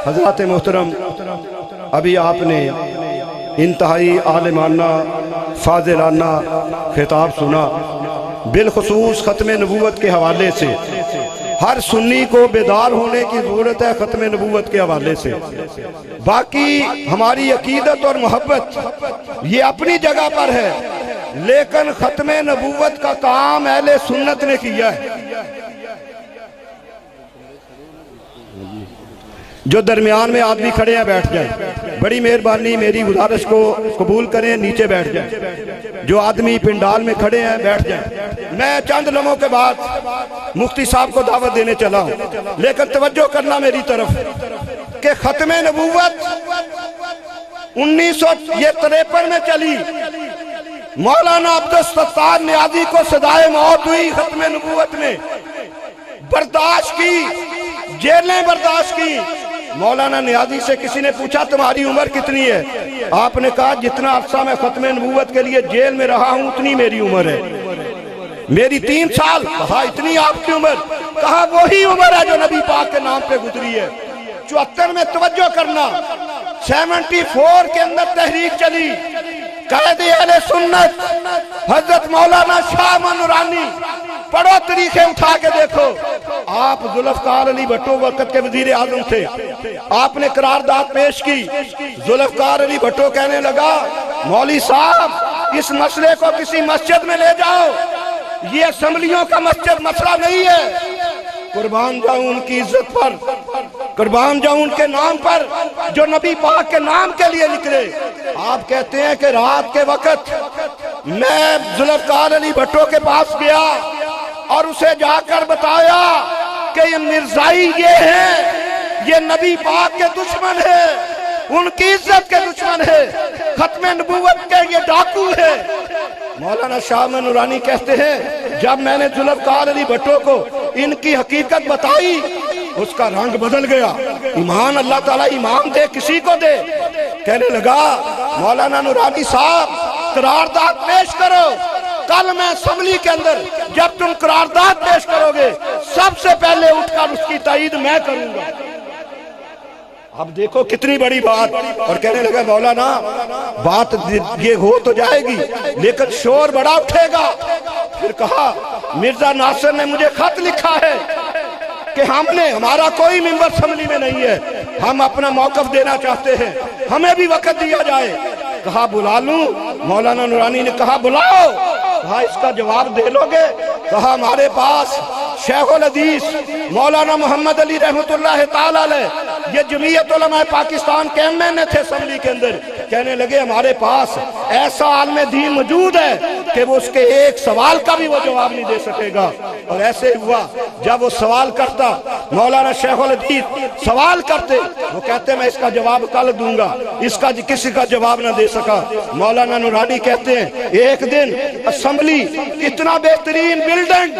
حضرات محترم، ابھی آپ نے انتہائی عالمانہ فاضلانہ خطاب سنا، بالخصوص ختم نبوت کے حوالے سے۔ ہر سنی کو بیدار ہونے کی ضرورت ہے ختم نبوت کے حوالے سے۔ باقی ہماری عقیدت اور محبت یہ اپنی جگہ پر ہے، لیکن ختم نبوت کا کام اہل سنت نے کیا ہے۔ جو درمیان میں آدمی کھڑے ہیں بیٹھ جائیں، بڑی مہربانی میری گزارش کو قبول کریں، نیچے بیٹھ جائیں۔ جو آدمی پنڈال میں کھڑے ہیں بیٹھ جائیں۔ میں چند لمحوں کے بعد مفتی صاحب کو دعوت دینے چلا ہوں، لیکن توجہ کرنا میری طرف کہ ختم نبوت 1953 میں چلی۔ مولانا عبدالستار نیازی کو صدائے موت ہوئی ختم نبوت میں، برداشت کی، جیلیں برداشت کی۔ مولانا نیازی سے کسی نے پوچھا تمہاری عمر کتنی ہے؟ آپ نے کہا جتنا عرصہ میں ختم نبوت کے لیے جیل میں رہا ہوں اتنی میری عمر ہے۔ میری 3 سال۔ کہا اتنی آپ کی عمر؟ کہا وہی عمر ہے جو نبی پاک کے نام پہ گزری ہے۔ 74 میں توجہ کرنا، 74 کے اندر تحریک چلی، قائد اہل سنت حضرت مولانا شاہ احمد نورانی۔ پڑھو تاریخیں اٹھا کے دیکھو۔ آپ ذوالفقار علی بھٹو وقت کے وزیر اعظم تھے، آپ نے قرارداد پیش کی۔ ذوالفقار علی بھٹو کہنے لگا مولوی صاحب اس مسئلے کو کسی مسجد میں لے جاؤ، یہ اسمبلیوں کا مسجد مسئلہ نہیں ہے۔ قربان جاؤں ان کی عزت پر، قربان جاؤں ان کے نام پر جو نبی پاک کے نام کے لیے نکلے۔ آپ کہتے ہیں کہ رات کے وقت میں ذوالفقار علی بھٹو کے پاس گیا اور اسے جا کر بتایا کہ یہ مرزائی یہ ہے، یہ نبی پاک کے دشمن ہے، ان کی عزت کے دشمن ہے، ختم نبوت کے یہ ڈاکو ہے۔ مولانا شاہ احمد نورانی کہتے ہیں جب میں نے ذوالفقار علی بھٹو کو ان کی حقیقت بتائی اس کا رنگ بدل گیا۔ ایمان اللہ تعالیٰ ایمان دے کسی کو دے۔ کہنے لگا مولانا نورانی صاحب قرارداد پیش کرو، کل میں اسمبلی کے اندر جب تم قرارداد پیش کرو گے سب سے پہلے اٹھ کر اس کی تائید میں کروں گا۔ اب دیکھو کتنی بڑی بات۔ اور کہنے لگا مولانا بات یہ ہو تو جائے گی لیکن شور بڑا اٹھے گا۔ پھر کہا مرزا ناصر نے مجھے خط لکھا ہے کہ ہمارا کوئی ممبر اسمبلی میں نہیں ہے، ہم اپنا موقف دینا چاہتے ہیں، ہمیں بھی وقت دیا جائے۔ کہا بلا لوں؟ مولانا نورانی نے کہا بلاؤ۔ کہا اس کا جواب دے لو گے؟ کہا ہمارے پاس شیخ الحدیث مولانا محمد علی رحمت اللہ تعالی علیہ، یہ جمعیت علماء پاکستان کے ایم تھے اسمبلی کے اندر۔ کہنے لگے ہمارے پاس ایسا عالم دین موجود ہے کہ وہ اس کے ایک سوال کا بھی وہ جواب نہیں دے سکے گا۔ اور ایسے ہوا جب وہ سوال کرتا، مولانا شیخ الحدیث سوال کرتے، وہ کہتے میں اس کا جواب کل دوں گا، اس کا کسی کا جواب نہ دے سکا۔ مولانا نورانی کہتے ہیں ایک دن اسمبلی اتنا بہترین بلڈنگ،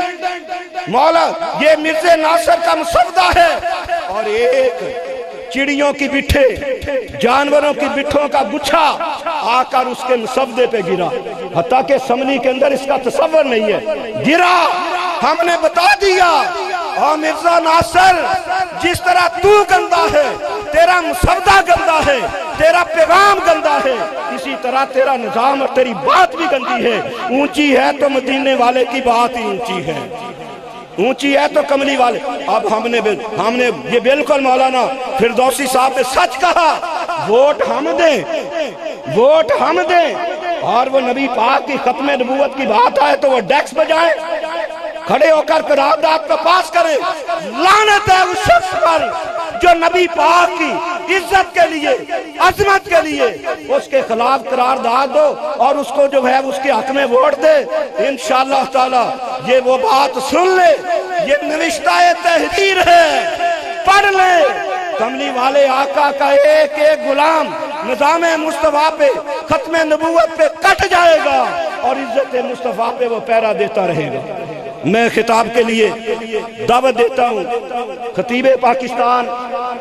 مولا یہ مرزا ناصر کا مسودہ ہے، اور ایک چڑیوں کی بٹھے، جانوروں کی بٹھوں کا گچھا آ کر اس کے مسودے پہ گرا، حتیٰ کہ اسمبلی کے اندر اس کا تصور نہیں ہے، گرا۔ ہم نے بتا دیا اور مرزا ناصر جس طرح تو گندا ہے، تیرا مسودہ گندا ہے، تیرا پیغام گندا ہے، اسی طرح تیرا نظام اور تیری بات بھی گندی ہے۔ اونچی ہے تو مدینے والے کی بات ہی اونچی ہے، اونچی ہے تو کملی والے۔ اب ہم نے یہ بالکل مولانا فردوسی صاحب نے سچ کہا، ووٹ ہم دیں، ووٹ ہم دیں، اور وہ نبی پاک کی ختم نبوت کی بات آئے تو وہ ڈیکس بجائیں، کھڑے ہو کر قرارداد کو پاس کریں۔ لعنت ہے اس شخص پر جو نبی پاک کی عزت کے لیے، عظمت کے لیے اس کے خلاف قرارداد دو اور اس کو جو ہے اس کے حق میں ووٹ دے۔ انشاءاللہ تعالی یہ وہ بات سن لے، یہ نوشتہ تحریر ہے، پڑھ لے۔ کملی والے آقا کا ایک ایک غلام نظام مصطفیٰ پہ، ختم نبوت پہ کٹ جائے گا اور عزت مصطفیٰ پہ وہ پیرا دیتا رہے گا۔ میں خطاب کے لیے دعوت دیتا ہوں خطیب پاکستان،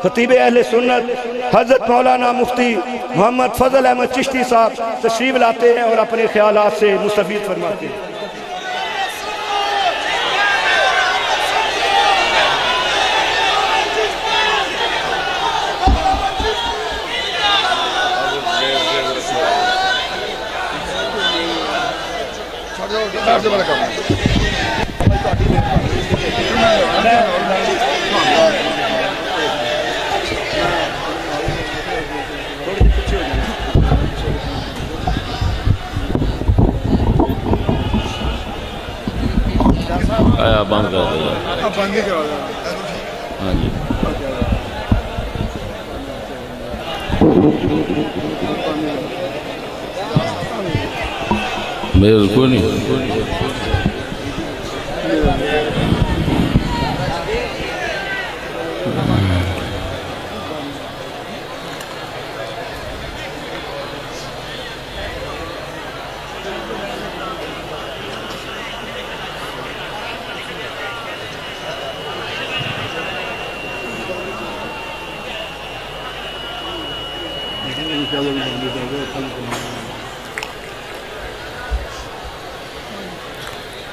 خطیب اہل سنت حضرت مولانا مفتی محمد فضل احمد چشتی صاحب تشریف لاتے ہیں اور اپنے خیالات سے مستفید فرماتے ہیں۔ آیا بند کر دیا ہاں جی میرے کو نہیں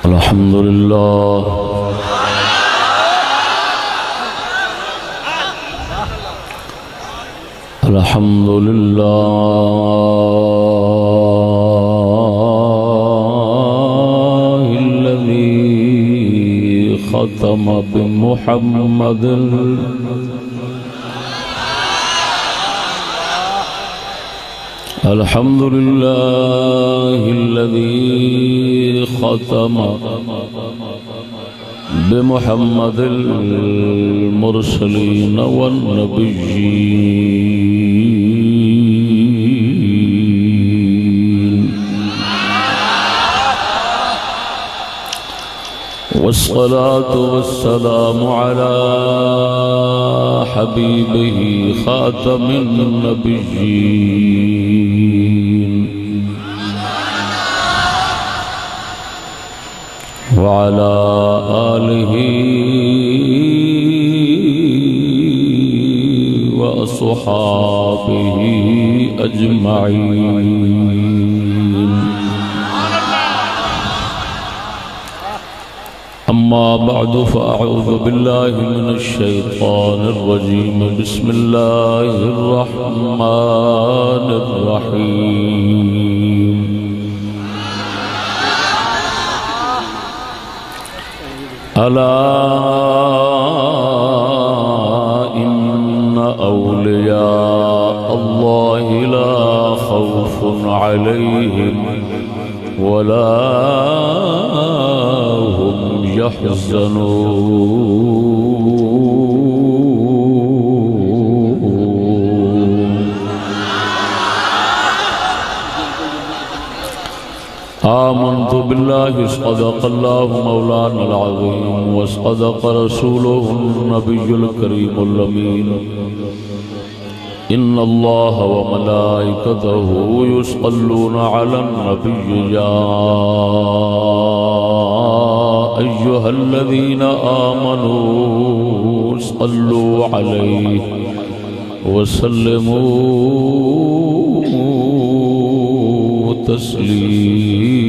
الحمد لله الحمد لله الذي ختم بمحمد الحمد لله الذي ختم بمحمد المرسلين والنبيين والصلاة والسلام على حبيبه خاتم النبيين وعلى آله وأصحابه أجمعين أما بعد فأعوذ بالله من الشيطان الرجيم بسم الله الرحمن الرحيم ألا إن أولياء الله لا خوف عليهم ولا هم يحزنون آمنت بالله صدق الله مولانا العظيم وصدق رسوله النبي الكريم الأمين إن الله وملائكته يصلون على النبي يا أيها الذين آمنوا صلوا عليه وسلموا تسليما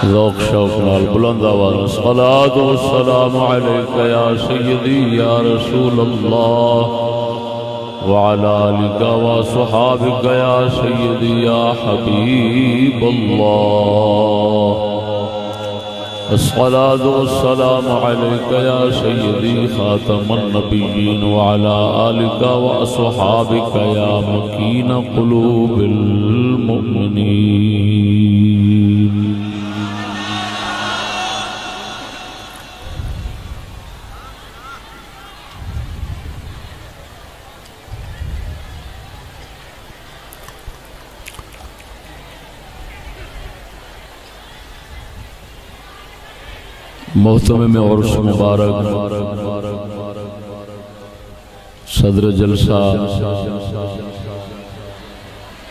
ذوق شوق نال بلند آواز الصلاة والسلام عليك يا سيدي يا رسول الله وعلى آلك وصحابك يا سيدي يا حبيب الله الصلاة والسلام عليك يا سيدي خاتم النبيين وعلى آلك وأصحابك يا مكين قلوب المؤمنين محتمم عرس مبارک صدر جلسہ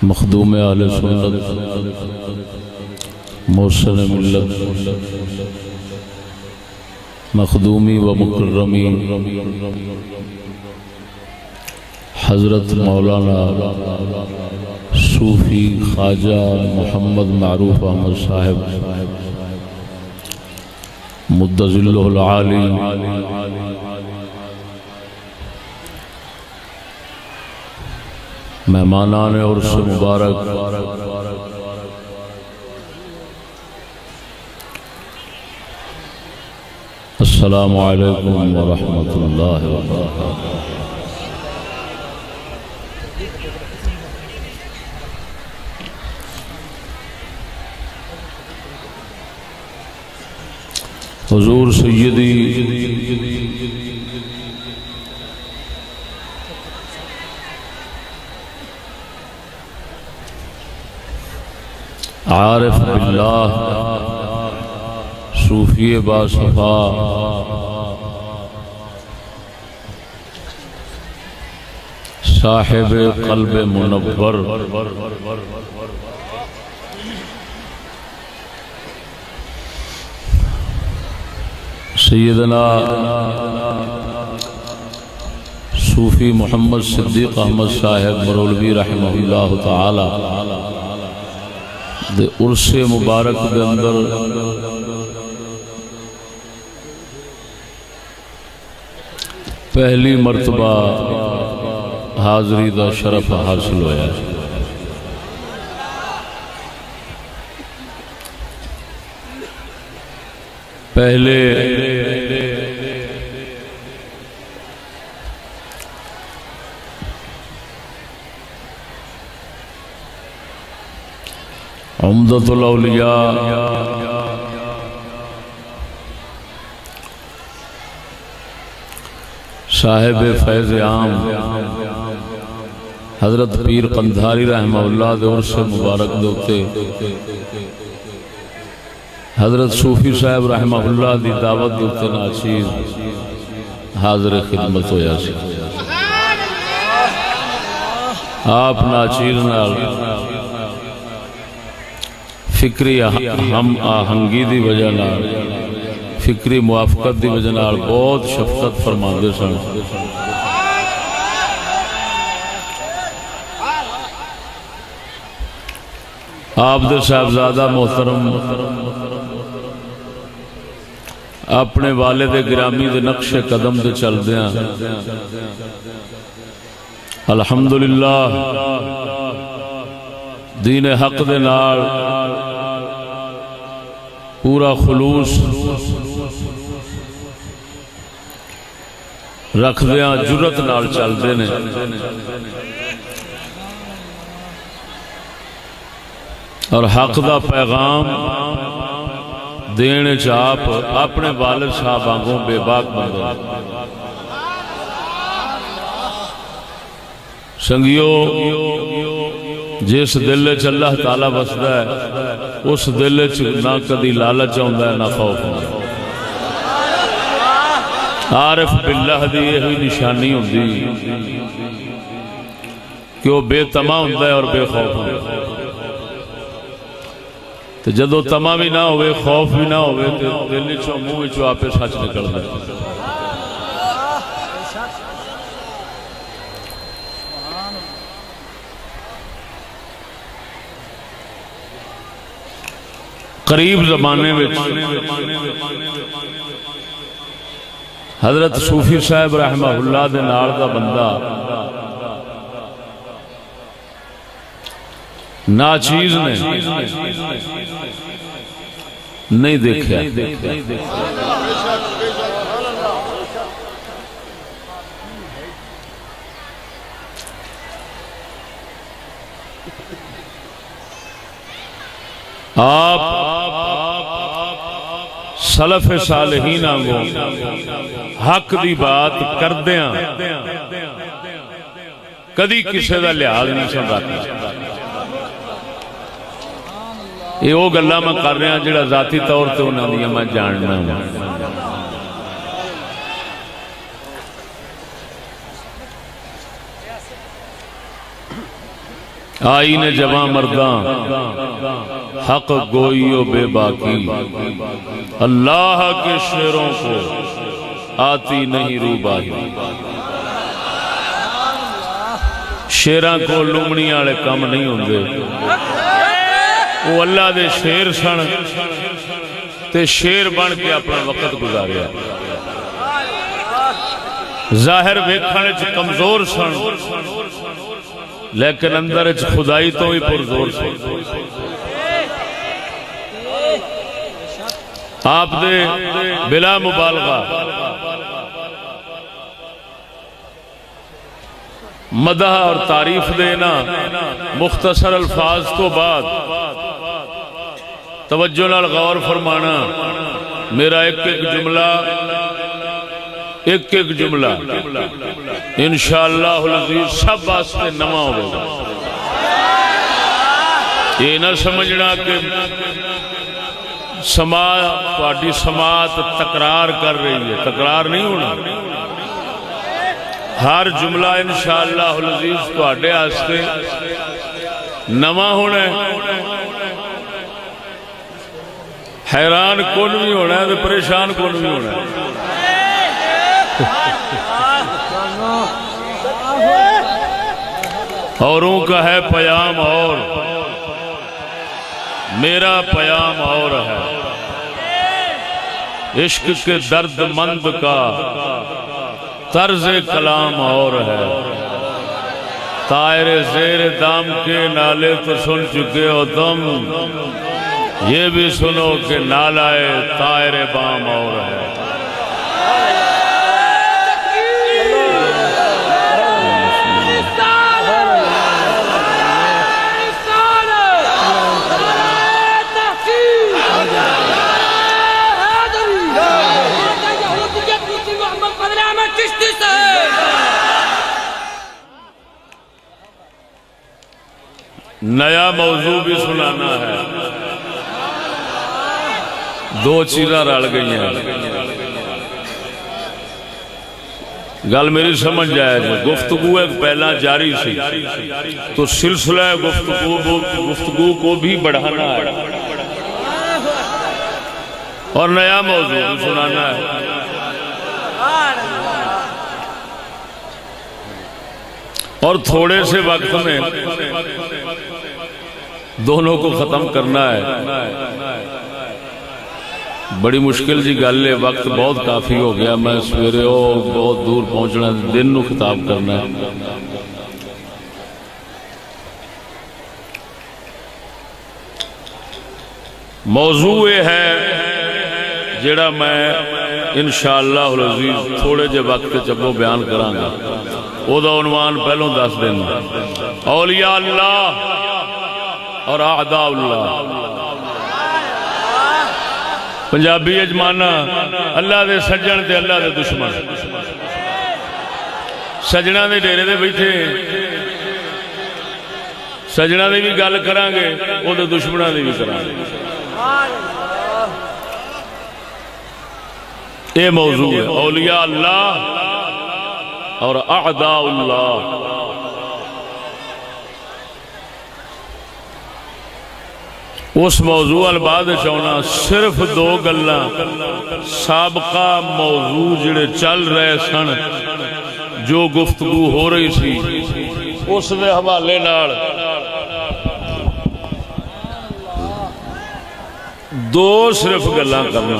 مخدوم اہل سنت محسن ملت مخدومی و مکرمی حضرت مولانا صوفی خواجہ محمد معروف احمد صاحب مد ظلہ العالی مہمانان عرس مبارک، السلام علیکم ورحمۃ اللہ وبرکاتہ۔ حضور سیدی عارف باللہ صوفی باصفا صاحب قلب منور سیدنا صوفی محمد صدیق احمد صاحب مرولوی رحمہ اللہ تعالی دے عرص مبارک دے اندر پہلی مرتبہ حاضری دا شرف حاصل ہویا۔ پہلے عمدۃ الاولیاء صاحب فیض عام حضرت پیر قندھاری رحمہ اللہ دے عرص مبارک دوتے حضرت صوفی صاحب رحمہ اللہ دی دعوت دوتے ناچیز حاضر خدمت ہویا سی۔ آپ ناچیز نال فکری ہم آہنگی دی وجہ نال فکری موافقت دی وجہ نال بہت شفقت فرماندے سن۔ آپ دے صاحبزادہ محترم اپنے والد گرامی دے نقش قدم دے چل دیاں الحمدللہ دین حق دے نال پورا خلوص رکھ دیاں جرت نال چل دے نے۔ اور حق دا پیغام دینے چاپ اپنے والد صاحب آنگوں بے باک بندے سنگیو جس دل چ اللہ تعالیٰ بسدا ہے اس دل چ نہ کدی لالچ ہوندا ہے نہ خوف ہوندا۔ عارف باللہ دی یہی نشانی ہوندی کہ وہ بے طمع ہوندا ہے اور بے خوف ہوندا ہے۔ تو جدو طمع بھی نہ ہوئے خوف بھی نہ ہوئے تو دل چوں منہ وچوں آپے سچ نکلدا ہے۔ قریب زمانے میں حضرت صوفی صاحب رحمہ اللہ دے نال دا بندہ ناچیز نے نہیں دیکھا۔ آپ سلف صالحین آنگوں حق دی بات کردیاں کدی کسے دا لحاظ نہیں سن رکھتے۔ یہ وہ گلاں میں کر رہا جڑا ذاتی طور تے انہاں دی میں جاننا ہوں۔ آئین جواں مرداں حق گوئی و بے باکی، اللہ کے شعروں کو آتی نہیں روباہی۔ شعراں کو لومڑی والے کم نہیں ہوندے، وہ اللہ دے شعر سن تے شعر بن کے اپنا وقت گزاریا۔ ظاہر ویکھن وچ کمزور سن لیکن اندر خدائی تو ہی پرزور سے آپ دے بلا مبالغہ مدح اور تعریف دینا مختصر الفاظ تو بعد توجہ نال غور فرمانا میرا ایک ایک جملہ انشاءاللہ العزیز سب واسطے نواں ہوگا. یہ نہ سمجھنا کہ سماعت تکرار کر رہی ہے، تکرار نہیں ہونا. ہر جملہ انشاءاللہ العزیز تواڈے واسطے نواں ہونا ہے. حیران کون بھی ہونا ہے تو پریشان کون بھی ہونا ہے. اوروں کا ہے پیام اور میرا پیام اور ہے. عشق کے درد مند کا طرز کلام اور ہے. طائر زیر دام کے نالے تو سن چکے ہو تم، یہ بھی سنو کہ نالائے طائر بام اور ہے. نیا موضوع بھی سنانا ہے. دو چیزاں رل گئی ہیں. گل میری سمجھ جائے گی. گفتگو ایک پہلا جاری سی تو سلسلہ گفتگو کو بھی بڑھانا ہے اور نیا موضوع بھی سنانا ہے. اور تھوڑے سے وقت میں دونوں کو ختم کرنا ہے. بڑی مشکل جی گل ہے. وقت بہت کافی ہو گیا. میں سویرے بہت دور پہنچنا، دن نو خطاب کرنا ہے. موضوع یہ ہے جڑا میں انشاءاللہ العزیز تھوڑے جے وقت چبو بیان کراں گا. او دا عنوان پہلوں دس دینا، اولیاء اللہ اور اعداء اللہ. پنجابی اجمانا اللہ دے سجن تے اللہ دے دشمن. سجنا دے ڈیرے دے بیٹھے سجنا دی بھی گل کران گے، او دے دشمناں دی بھی کران گے. یہ موضوع ہے اولیاء اللہ اور اعداء اللہ. اس موضوع البعد چاہنا صرف دو گلاں سابقہ موضوع جڑے چل رہے سن، جو گفتگو ہو رہی سی اس دے حوالے نال دو صرف گلاں کرنا.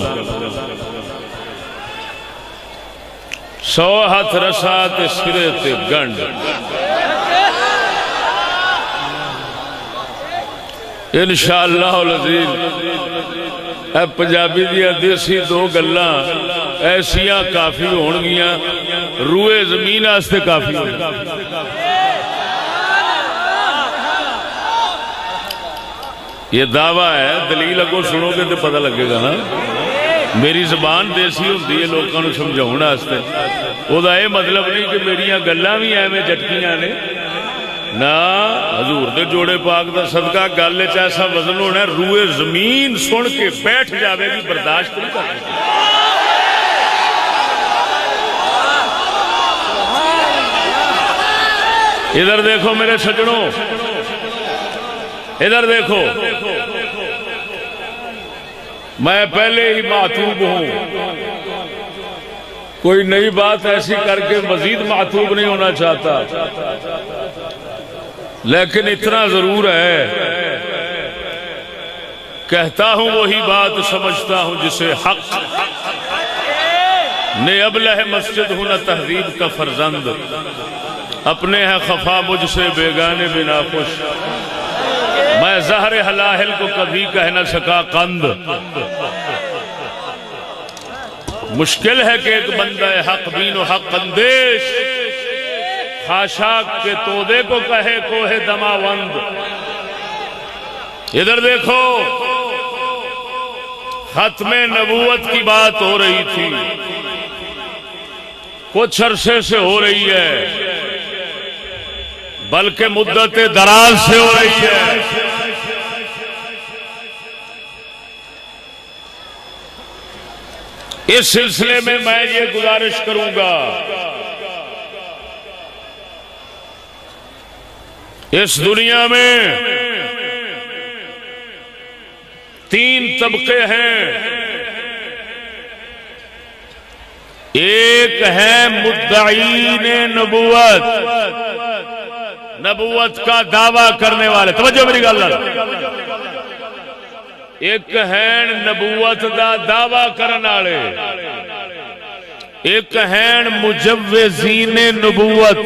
100 ہاتھ رسا تے سرے تے گنڈ. انشاءاللہ العزیز اے پنجابی دیا دیسی دو گلاں ایسیاں کافی ہون گیاں، روئے زمین آستے کافی ہون گیاں. یہ دعویٰ ہے، دلیل اگو سنو گے تو پتہ لگے گا نا. میری زبان دیسی ہوندی ہے لوگوں کو سمجھاؤن واسطے. او دا یہ مطلب نہیں کہ میریاں گلاں بھی ایویں جٹکیاں نے. نا، حضور دے جوڑے پاک دا صدقہ گل وچ ایسا وزن ہونا ہے روئے زمین سن کے بیٹھ جاوے گی، برداشت نہیں کر سکتی. ادھر دیکھو میرے سجنوں، ادھر دیکھو. میں پہلے ہی معتوب ہوں، کوئی نئی بات ایسی کر کے مزید معتوب نہیں ہونا چاہتا، لیکن اتنا ضرور ہے کہتا ہوں وہی بات سمجھتا ہوں جسے حق نے ابلہ مسجد ہوں نہ تہذیب کا فرزند. اپنے ہے خفا مجھ سے بیگانے بنا خوش، میں زہر ہلاہل کو کبھی کہہ نہ سکا قند۔ مشکل ہے کہ ایک بندہ حق بین و حق اندیش خاشاک کے تودے کو کہے کوہ دماوند۔ ادھر دیکھو، ختم نبوت کی بات ہو رہی تھی، کچھ عرصے سے ہو رہی ہے، بلکہ مدت دراز سے ہو رہی ہے۔ اس سلسلے میں یہ گزارش کروں گا، اس دنیا میں 3 طبقے ہیں۔ ایک ہے مدعین نبوت، نبوت کا دعویٰ کرنے والے، توجہ میری گل۔ ایک ہے نبوت دا دعویٰ کرنے والے، ایک ہے مجوزین نبوت،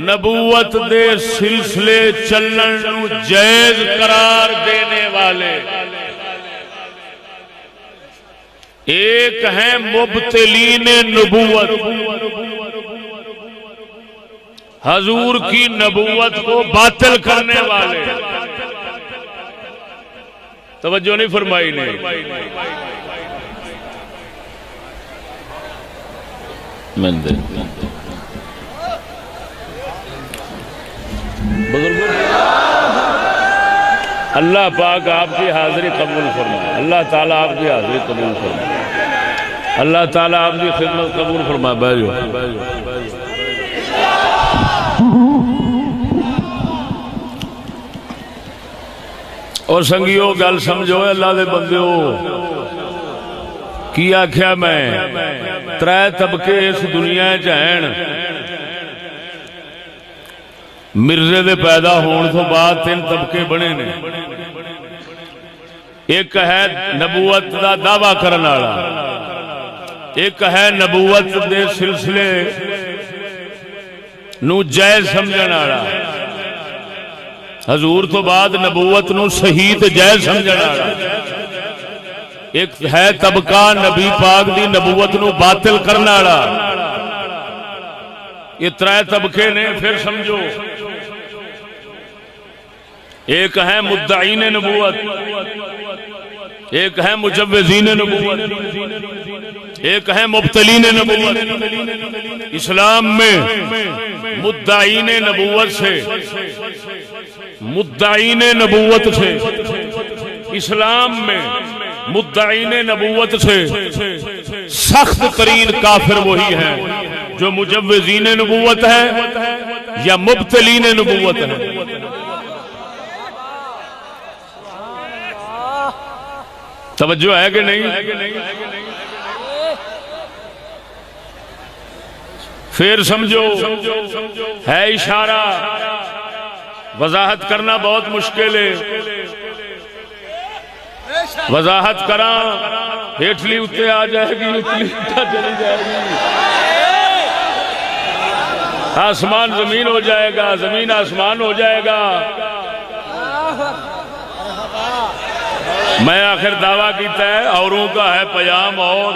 نبوت دے سلسلے چلن نو جائز قرار دینے والے، ایک ہے مبتلین نبوت، حضور کی نبوت کو باطل کرنے والے۔ توجہ نہیں فرمائی نے؟ اللہ پاک آپ کی حاضری قبول فرمائے، اللہ تعالیٰ آپ کی حاضری قبول فرمائے، اللہ تعالیٰ آپ کی خدمت قبول فرمائے۔ بیٹھو۔ اور سنگیو گل سمجھو، اللہ دے بندیو، کی آکھیا میں 3 طبقے اس دنیا چین، مرزے دے پیدا ہون تو بعد 3 طبقے بنے نے۔ ایک ہے نبوت دا دعویٰ کرنے والا، ایک ہے نبوت دے سلسلے نو جائز سمجھن والا، حضور تو بعد نبوت نو صحیح تے جائز سمجھن والا۔ ایک ہے طبقہ نبی پاک دی نبوت نو باطل کرنے والا۔ یہ 3 طبقے نے، پھر سمجھو۔ ایک ہے مدعین نبوت، ایک ہے مجوزین نبوت، ایک ہے مبتلین نبوت۔ اسلام میں مدعین نبوت سے، مدعین نبوت سے، اسلام میں مدعین نبوت سے سخت ترین کافر وہی ہیں جو مجوزین نبوت ہے یا مبتلین نبوت ہے۔ توجہ ہے کہ نہیں؟ پھر سمجھو، ہے اشارہ، وضاحت کرنا بہت مشکل ہے، وضاحت کراں ہیٹلی اتے آ جائے گی، اتلی اٹھا چلی جائے گی، آسمان زمین ہو جائے گا، زمین آسمان ہو جائے گا۔ میں آخر دعویٰ کیتا ہے اوروں کا ہے پیام، اور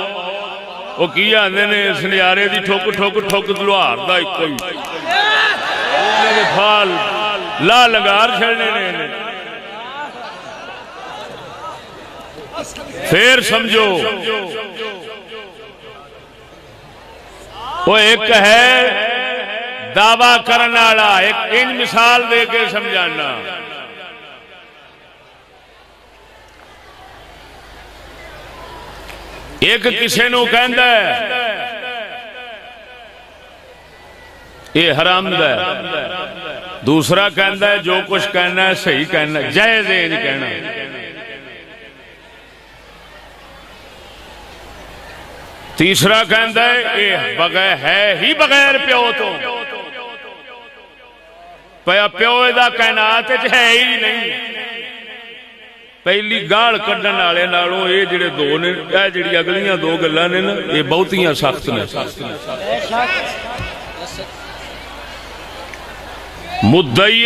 وہ کی آندے نے سنیارے دی ٹھوک ٹھوک ٹھوک دلوار دا ایک کوئی پھال لا لگار چھڑنے نے۔ پھر سمجھو، وہ ایک ہے دعویٰ کرنے والا، ایک ان مثال دے کے سمجھانا۔ ایک کسے نو کہندا ہے یہ حرام دا ہے، دوسرا کہندا ہے جو کچھ کہنا ہے صحیح کہنا ہے، جائز ہے جی کہنا۔ تیسرا کہندا ہے یہ بغیر ہے ہی بغیر پیو تو، پیو دا کائنات ہے ہی نہیں۔ پہلی گال کڈن والے نالوں یہ جڑے دو نے، اے جڑی اگلیاں 2 گلاں نے نا، یہ بہتیاں سخت نے۔ مدعی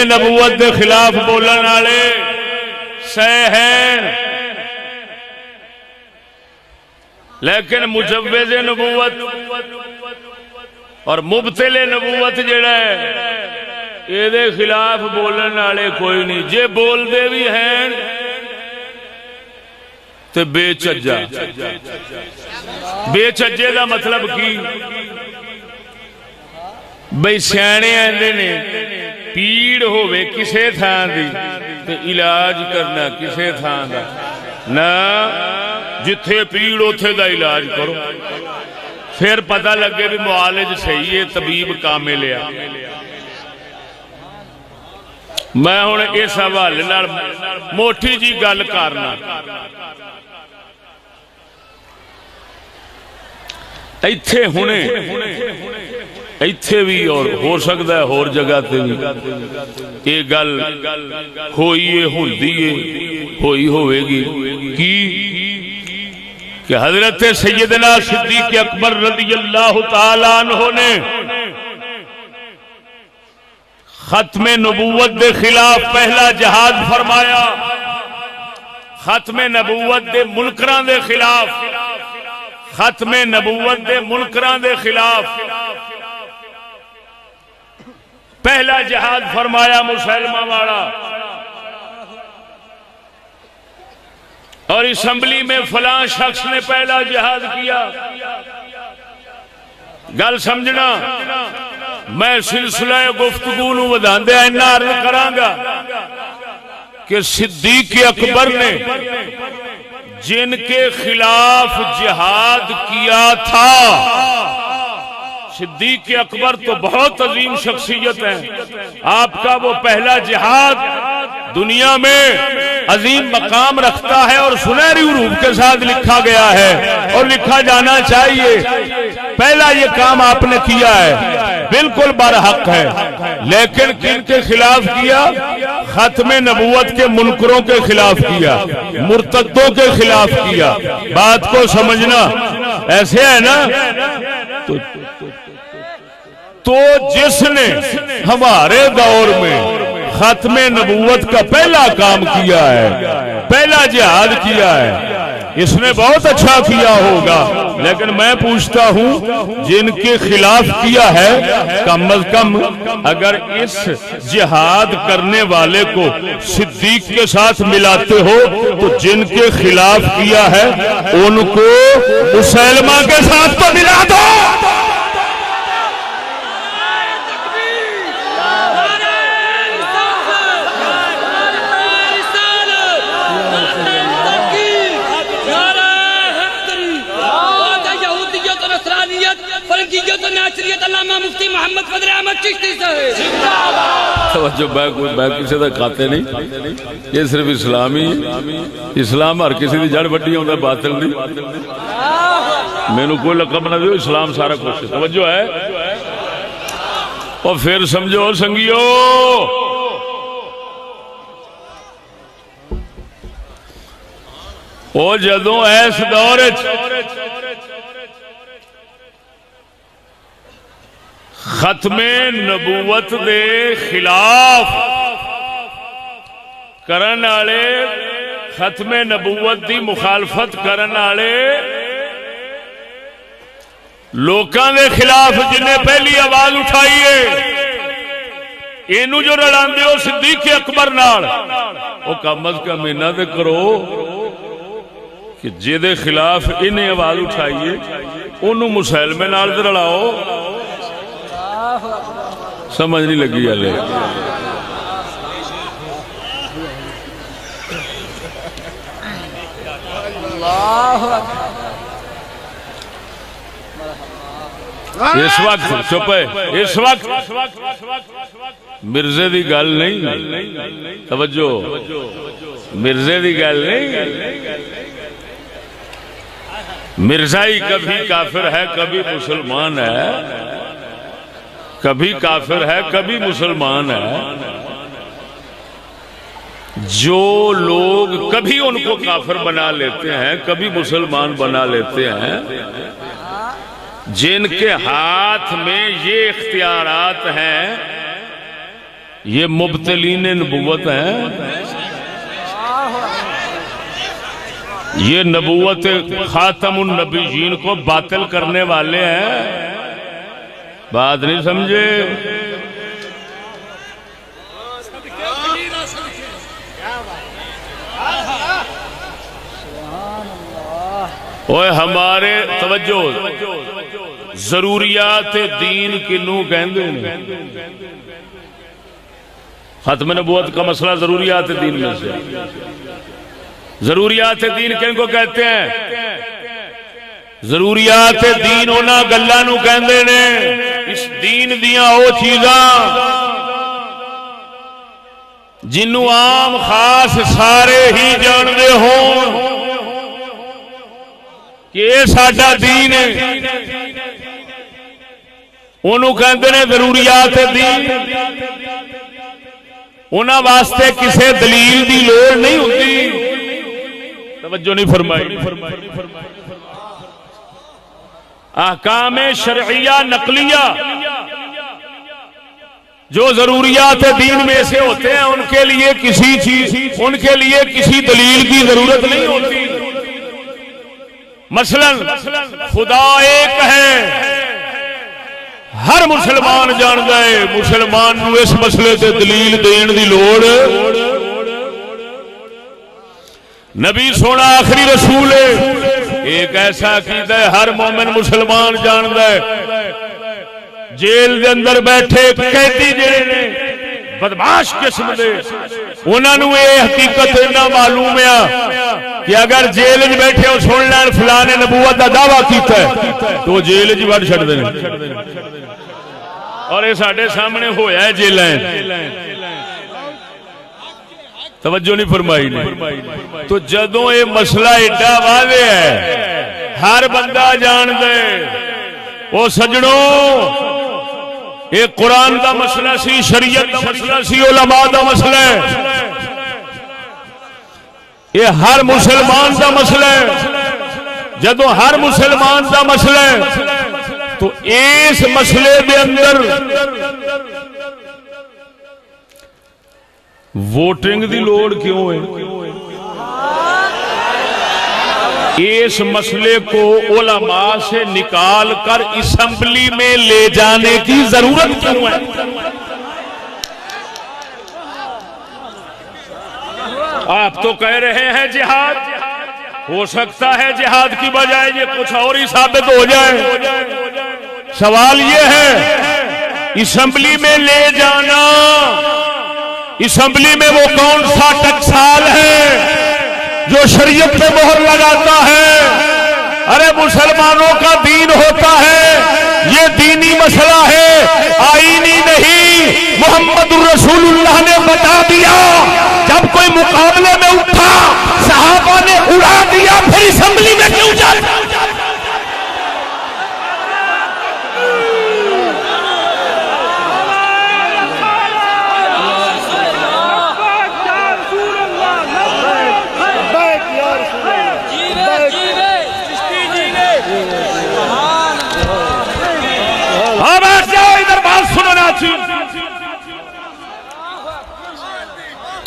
نبوت دے خلاف بولن والے سہ ہیں، لیکن مجوز نبوت اور مبتل نبوت جڑا ہے یہ دے خلاف بولن والے کوئی نہیں، جے بول دے بھی ہیں تے بے چجا۔ بے چجے دا مطلب کی؟ بھئی سیانے آندے نے پیڑ ہوئے کسے تھان دی تے علاج کرنا کسے تھان دا، نہ جتھے پیڑ اوتھے دا علاج کرو، پھر پتہ لگے بھی معالج صحیح ہے، طبیب کامل ہے۔ میں ہن اس حوالے نال موٹی جی گل کرنا، ایتھے ہونے ایتھے بھی اور ہو سکتا ہے اور جگہ تے بھی یہ گل ہوئی ہے، ہوندی ہے، ہوئی ہوئے گی کی کہ حضرت سیدنا صدیق اکبر رضی اللہ تعالی عنہ نے ختم نبوت دے خلاف پہلا جہاد فرمایا، ختم نبوت دے منکراں دے خلاف، ختم نبوت دے منکراں دے خلاف پہلا جہاد فرمایا مسلمہ والا، اور اسمبلی میں فلاں شخص نے پہلا جہاد کیا۔ گل سمجھنا، میں سلسلہ گفتگو نو وداندے اینا عرض کراں گا کہ صدیق اکبر نے جن کے خلاف جہاد کیا تھا، صدیق اکبر تو بہت عظیم شخصیت ہے، آپ کا وہ پہلا جہاد دنیا میں عظیم مقام رکھتا ہے اور سنہری حروف کے ساتھ لکھا گیا ہے اور لکھا جانا چاہیے۔ پہلا یہ کام آپ نے کیا ہے، بالکل برحق ہے، لیکن کن کے خلاف کیا؟ ختم نبوت کے منکروں کے خلاف کیا، مرتدوں کے خلاف کیا۔ بات کو سمجھنا ایسے ہے نا، تو جس نے ہمارے دور میں ختم نبوت کا پہلا کام کیا ہے، پہلا جہاد کیا ہے، اس نے بہت اچھا کیا ہوگا، لیکن میں پوچھتا ہوں جن کے خلاف کیا ہے، کم از کم اگر اس جہاد کرنے والے کو صدیق کے ساتھ ملاتے ہو تو جن کے خلاف کیا ہے ان کو مسلمہ کے ساتھ تو ملا دو۔ مفتی محمد فضل احمد چشتی صاحب توجہ، میں کسی دا کھاتے نہیں، یہ صرف اسلامی ہے، اسلام ہر کسی دی جڑ وڈی ہوندا، باطل نہیں۔ مینوں کوئی لقب نہ دیو، اسلام سارا کچھ ہے۔ توجہ ہے، اور پھر سمجھو سنگیو، او جدوں ایس دور ختم نبوت دے خلاف کرن والے، ختم نبوت دی مخالفت کرن والے لوکاں دے خلاف جنہیں پہلی آواز اٹھائی ہے، اینو جو رلاندے ہو صدیق اکبر نال، او کم از کم انہاں تے کرو کہ جے دے خلاف انہیں آواز اٹھائیے انہوں مسلمے نال تے رلاؤ۔ سمجھ نہیں لگی ہلے؟ اس وقت چپ ہے، اس وقت مرزے دی گل نہیں، توجہ، مرزے دی گل نہیں۔ مرزائی کبھی کافر ہے کبھی مسلمان ہے، کبھی کافر ہے کبھی مسلمان ہے۔ جو لوگ کبھی ان کو کافر بنا لیتے ہیں کبھی مسلمان بنا لیتے ہیں، جن کے ہاتھ میں یہ اختیارات ہیں یہ مبتلین نبوت ہیں، یہ نبوت خاتم النبیین کو باطل کرنے والے ہیں. بات نہیں سمجھے؟ اوے ہمارے توجہ ضروریات دین کنوں کہندے ہیں؟ ختم نبوت کا مسئلہ ضروریات دین میں سے. ضروریات دین کن کو کہتے ہیں؟ ضروریات دین انہاں گلاں نوں کہندے نے اس دین دیاں او چیزاں جنوں عام خاص سارے ہی جاندے ہون کہ یہ ساڈا دین ہے، انہوں کہندے نے ضروریات دین. انہاں واسطے کسے دلیل دی لوڑ نہیں ہوتی. توجہ نہیں فرمائی. احکام شرعیہ نقلیہ جو ضروریات دین میں سے ہوتے ہیں ان کے لیے کسی دلیل کی ضرورت نہیں ہوتی. مثلا خدا ایک ہے، ہر مسلمان جاندا ہے، مسلمان نو اس مسئلے تے دلیل دین دی لوڑ. نبی سونا آخری رسول ہے، ایک ایسا عقیدہ ہے ہر مومن مسلمان جاندا ہے. جیل دے اندر بیٹھے قیدی جڑے نے بدماش قسم دے، انہاں نو یہ حقیقت نہ معلوم ہے کہ اگر جیل وچ بیٹھے ہو سن لین فلاں نے نبوت دا دعویٰ کیتا ہے تو وہ جیل وچ وڑ چھڑ دے. اور یہ ساڈے سامنے ہویا ہے جیلاں. توجہ نہیں فرمائی نے. تو جدوں یہ مسئلہ ایڈا واضح ہے ہر بندہ جان دے، وہ سجڑوں یہ قرآن دا مسئلہ سی، شریعت دا مسئلہ سی، علماء دا مسئلہ ہے، یہ ہر مسلمان دا مسئلہ ہے. جدوں ہر مسلمان دا مسئلہ ہے تو اس مسئلے دے اندر ووٹنگ دی لوڑ کیوں ہے؟ اس مسئلے کو علماء سے نکال کر اسمبلی میں لے جانے کی ضرورت کیوں ہے؟ آپ تو کہہ رہے ہیں جہاد، ہو سکتا ہے جہاد کی بجائے یہ کچھ اور ہی ثابت ہو جائے. سوال یہ ہے اسمبلی میں لے جانا، اسمبلی میں وہ کون سا ٹکسال ہے جو شریعت پہ مہر لگاتا ہے؟ ارے مسلمانوں کا دین ہوتا ہے، یہ دینی مسئلہ ہے، آئینی نہیں. محمد رسول اللہ نے بتا دیا، جب کوئی مقابلے میں اٹھا صحابہ نے اڑا دیا، پھر اسمبلی میں کیوں جاتا؟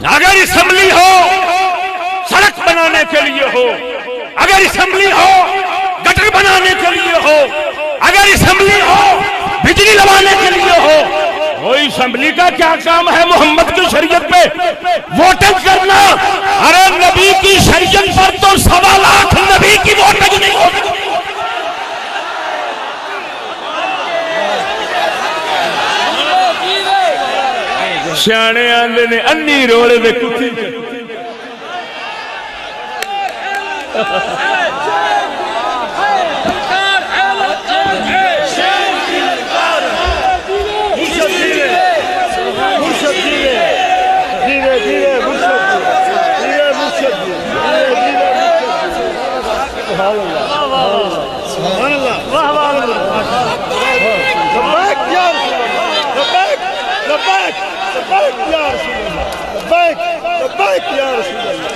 اگر اسمبلی ہو سڑک بنانے کے لیے ہو، اگر اسمبلی ہو گٹر بنانے کے لیے ہو، اگر اسمبلی ہو بجلی لگانے کے لیے ہو، وہ اسمبلی کا کیا کام ہے محمد کی شریعت پہ ووٹنگ کرنا؟ ارے نبی کی شریعت پر تو 1.25 لاکھ نبی کی ووٹنگ نہیں ہوتی. سیانے آندے نے انی روڑے دے کتی. لبیک یا رسول اللہ.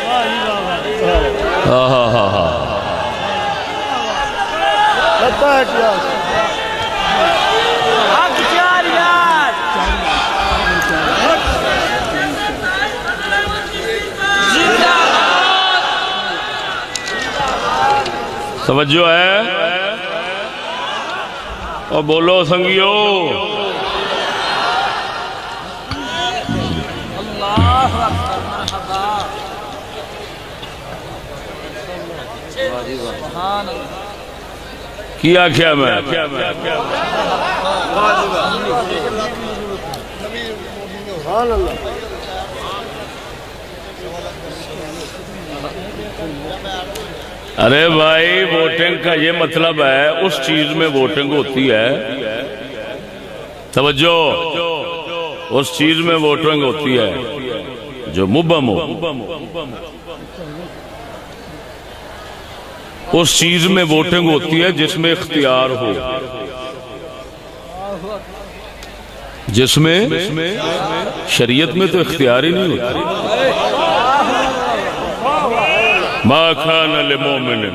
توجہ ہے اور بولو سنگیو کیا کیا میں ارے بھائی ووٹنگ کا یہ مطلب ہے اس چیز میں ووٹنگ ہوتی ہے توجہ اس چیز میں ووٹنگ ہوتی ہے جو مبہم ہو اس چیز میں ووٹنگ ہوتی ہے جس میں اختیار ہو جس میں شریعت میں تو اختیار ہی نہیں ہوتا ما كان لمؤمن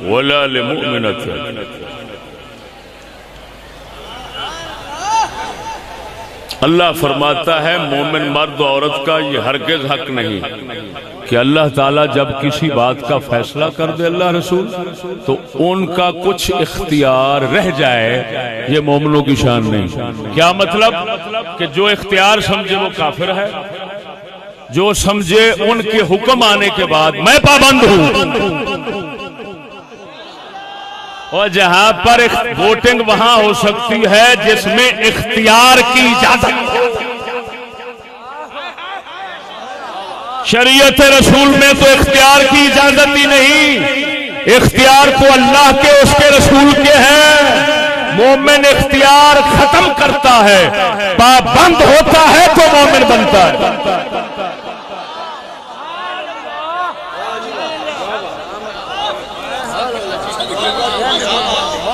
ولا لمؤمنة اللہ فرماتا ہے مومن مرد و عورت کا یہ ہرگز حق نہیں کہ اللہ تعالیٰ جب کسی بات کا فیصلہ کر دے اللہ رسول تو ان کا کچھ اختیار رہ جائے یہ مومنوں کی شان نہیں کیا مطلب کہ جو اختیار سمجھے وہ کافر ہے جو سمجھے ان کے حکم آنے کے بعد میں پابند ہوں اور جہاں پر ووٹنگ وہاں ہو سکتی ہے جس میں اختیار کی اجازت ہو شریعت رسول میں تو اختیار کی اجازت ہی نہیں اختیار تو اللہ کے اس کے رسول کے ہیں مومن اختیار ختم کرتا ہے پابند ہوتا ہے تو مومن بنتا ہے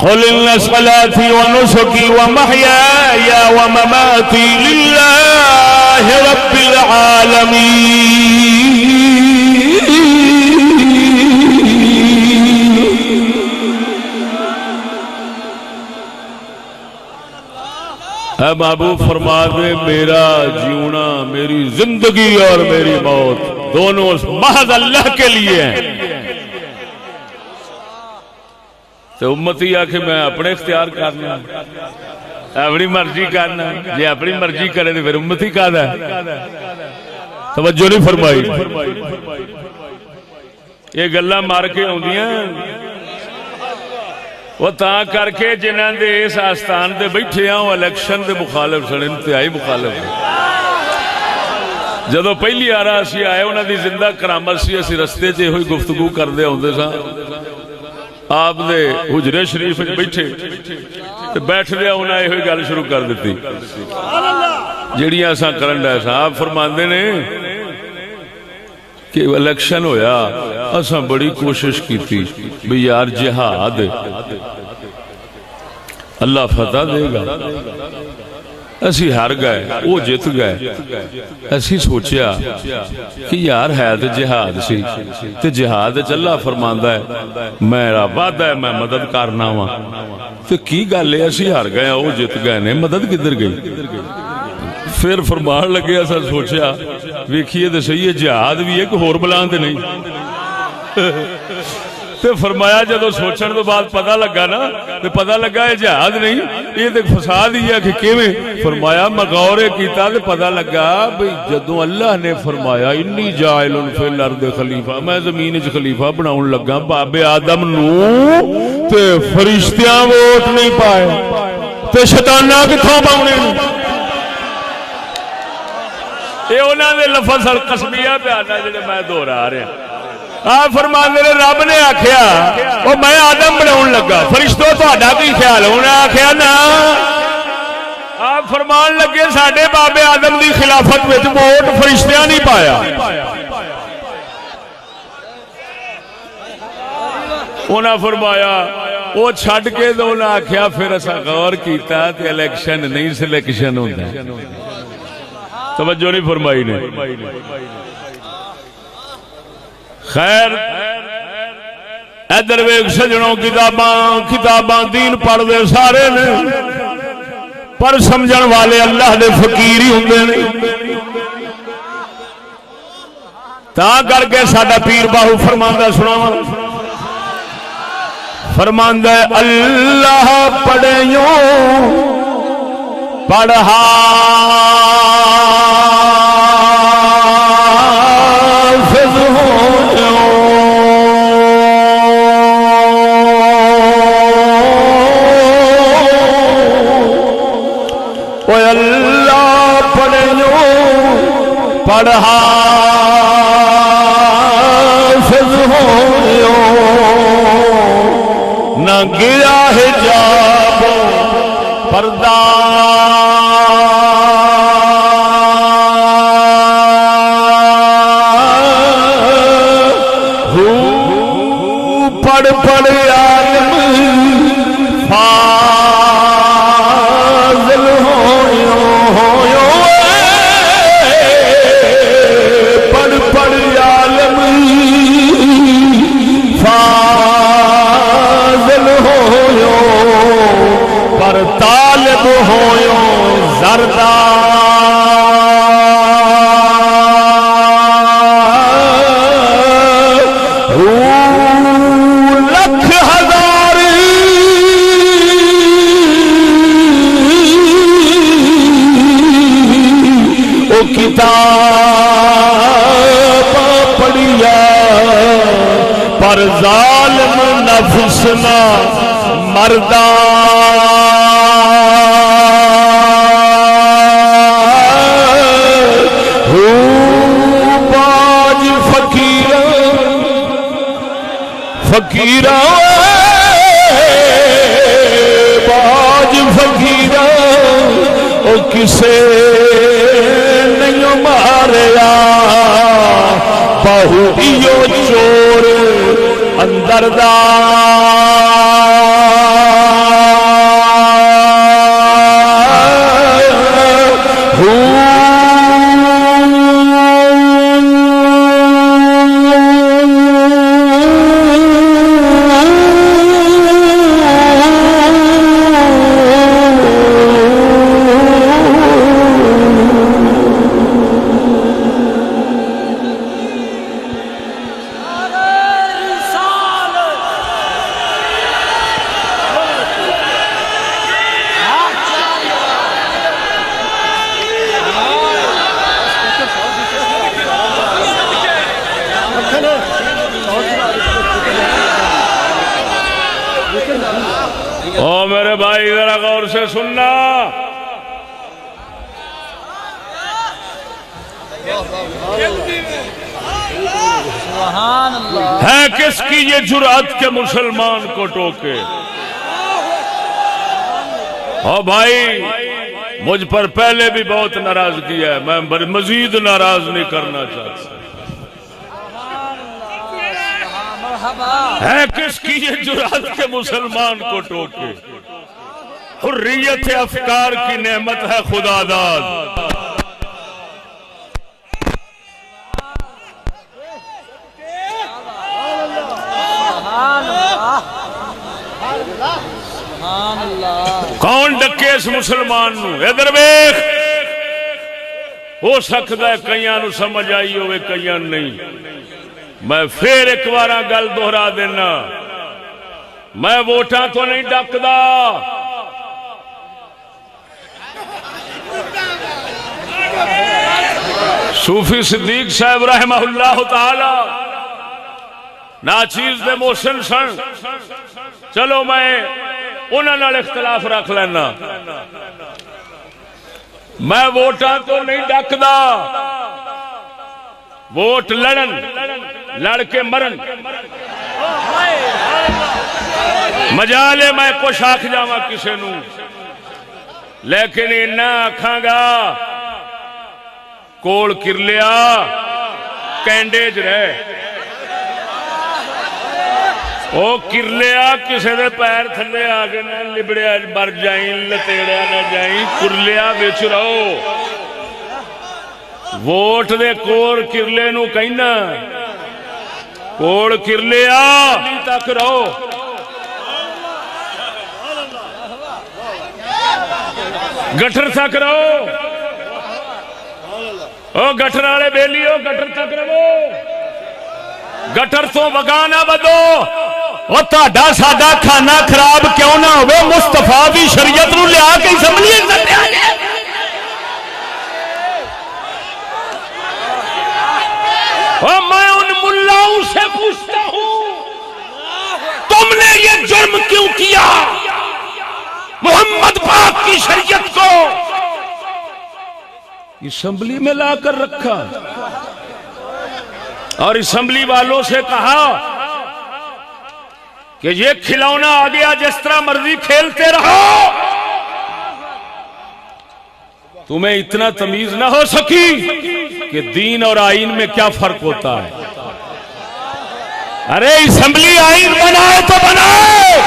قل ان صلاتي ونسكي ومحياي ومماتي لله رب العالمين اے محبوب فرما دے میرا جیونا میری زندگی اور میری موت دونوں محض اللہ کے لیے ہیں تو امتی آ کہ میں اپنے اختیار کرنا اپنی مرضی کرنا جی اپنی مرضی کرے تو پھر امتی کا توجہ نہیں فرمائی یہ گلا مار کے آدیاں وہ تا کر کے جنہاں دے اس آستان دے بیٹھے ہوں الیکشن دے مخالف سن انتہائی مخالف جدو پہلی آ رہا سی آئے انہاں دی زندہ کرامت سی اسی رستے چ ہوئی گفتگو کردے ہوندے سا آپ دے حجرے شریف بیٹھے بیٹھ دیا انہیں یہ گل شروع کر دیتی جڑیاں اساں کرن ڈے سا آپ فرماندے نے کہ الیکشن ہویا اساں بڑی کوشش کیتی بھی یار جہاد اللہ فتح دے گا اسی ہار گئے وہ جت گئے اسی سوچیا کہ یار ہے تو جہاد سی تو جہاد اللہ فرماندا ہے میرا وعدہ ہے میں مدد کرنا وا تو کی گل ہے اسی ہار گئے وہ جت گئے نے مدد کدھر گئی پھر فرمان لگے ایسا سوچیا ویکھیے تو صحیح ہے جہاد بھی ہے کہ ہور بلان تے نہیں تو فرمایا جدو سوچن تو بعد پتہ لگا نا تو پتہ لگا یہ جہاد نہیں یہ تو فساد ہی ہے کہ کیویں فرمایا مغور کیتا تو پتہ لگا بھئی جدو اللہ نے فرمایا انی جاعل فی الارض خلیفہ میں زمین وچ خلیفہ بناؤن لگا بابے آدم نو تے فرشتیاں ووٹ نہیں پائے تے شیطاناں کتھوں پاونے یہ انہاں دے لفظ القسمیہ بیان ہے جڑے میں دوہرا رہا آپ فرماندے نے رب نے آکھیا وہ میں آدم بناؤن لگا فرشتوں تہاڈا کی خیال انہیں آکھیا نا آپ فرمان لگے ساڈے بابے آدم دی خلافت وچ ووٹ فرشتیاں نہیں پایا انہاں فرمایا وہ چھڈ کے تو انہاں آکھیا پھر اساں غور کیتا تے الیکشن نہیں سلیکشن ہوندا توجہ نہیں فرمائی نے خیر ادھر ویکھ سجنوں کتاباں دین پڑھ دے سارے نے پر سمجھن والے اللہ دے فقیر ہی ہوندے نے تا کر کے ساڈا پیر باہو فرماندا سناواں فرماندا ہے اللہ پڑھیوں پڑھا اللہ پڑھیوں پڑھا حافظ ہویو نہ گیا حجاب پردہ پڑھ پڑھ عالم فاضل ہویو پڑھ پڑھ عالم فاضل ہویو پر طالب ہویو زردہ کتاب پڑھیا پر ظالم نفس نہ مردہ باج فقیرہ باج فقیرہ او کسے ماریا بہو دیو چور اندر دا او میرے بھائی ذرا غور سے سننا ہے کس کی یہ جرأت کے مسلمان کو ٹوکے او بھائی مجھ پر پہلے بھی بہت ناراض کیا ہے میں مزید ناراض نہیں کرنا چاہتا ہے کس کی یہ جرأت کے مسلمان کو ٹوکے حریت افکار کی نعمت ہے خدا داد کون ڈکے اس مسلمان نو ادھر ویکھ ہو سکتا ہے کئیاں نو سمجھ آئی ہوئے کئیاں نہیں میں پھر ایک بارہ گل دوہرا دینا میں ووٹاں تو نہیں ڈکدا صوفی صدیق صاحب رحمہ اللہ تعالی ناچیز دے محسن سن چلو میں انہاں نال اختلاف رکھ لینا میں ووٹاں تو نہیں ڈکدا ووٹ لڑن لڑ کے مرن مجالے میں کچھ آکھ جاواں کسے نو لیکن اینا آکھاں گا کوڑ کر لیا کینڈیج رہے او کر لیا کسے دے پیر تھلے آگے نہ لبڑیا بر جائیں لتیڑیا نہ جائیں کر لیا بیچ رہو ووٹ دے کوڑ کرلے نو کہنا کوڑ کرلیا تک رہو گٹر تک رہو او گٹر والے بیلیو گٹر تک رہو گٹر تو وگانا بدو وہ تہاڈا ساڈا کھانا خراب کیوں نہ ہوئے مصطفیٰ دی شریعت نو لیا کے اسمبلی اور میں ان ملاؤں سے پوچھتا ہوں تم نے یہ جرم کیوں کیا محمد پاک کی شریعت کو اسمبلی میں لا کر رکھا اور اسمبلی والوں سے کہا کہ یہ کھلونا آ گیا جس طرح مرضی کھیلتے رہو تمہیں اتنا تمیز نہ ہو سکی کہ دین اور آئین میں کیا فرق ہوتا ہے ارے اسمبلی آئین بنائے تو بنائے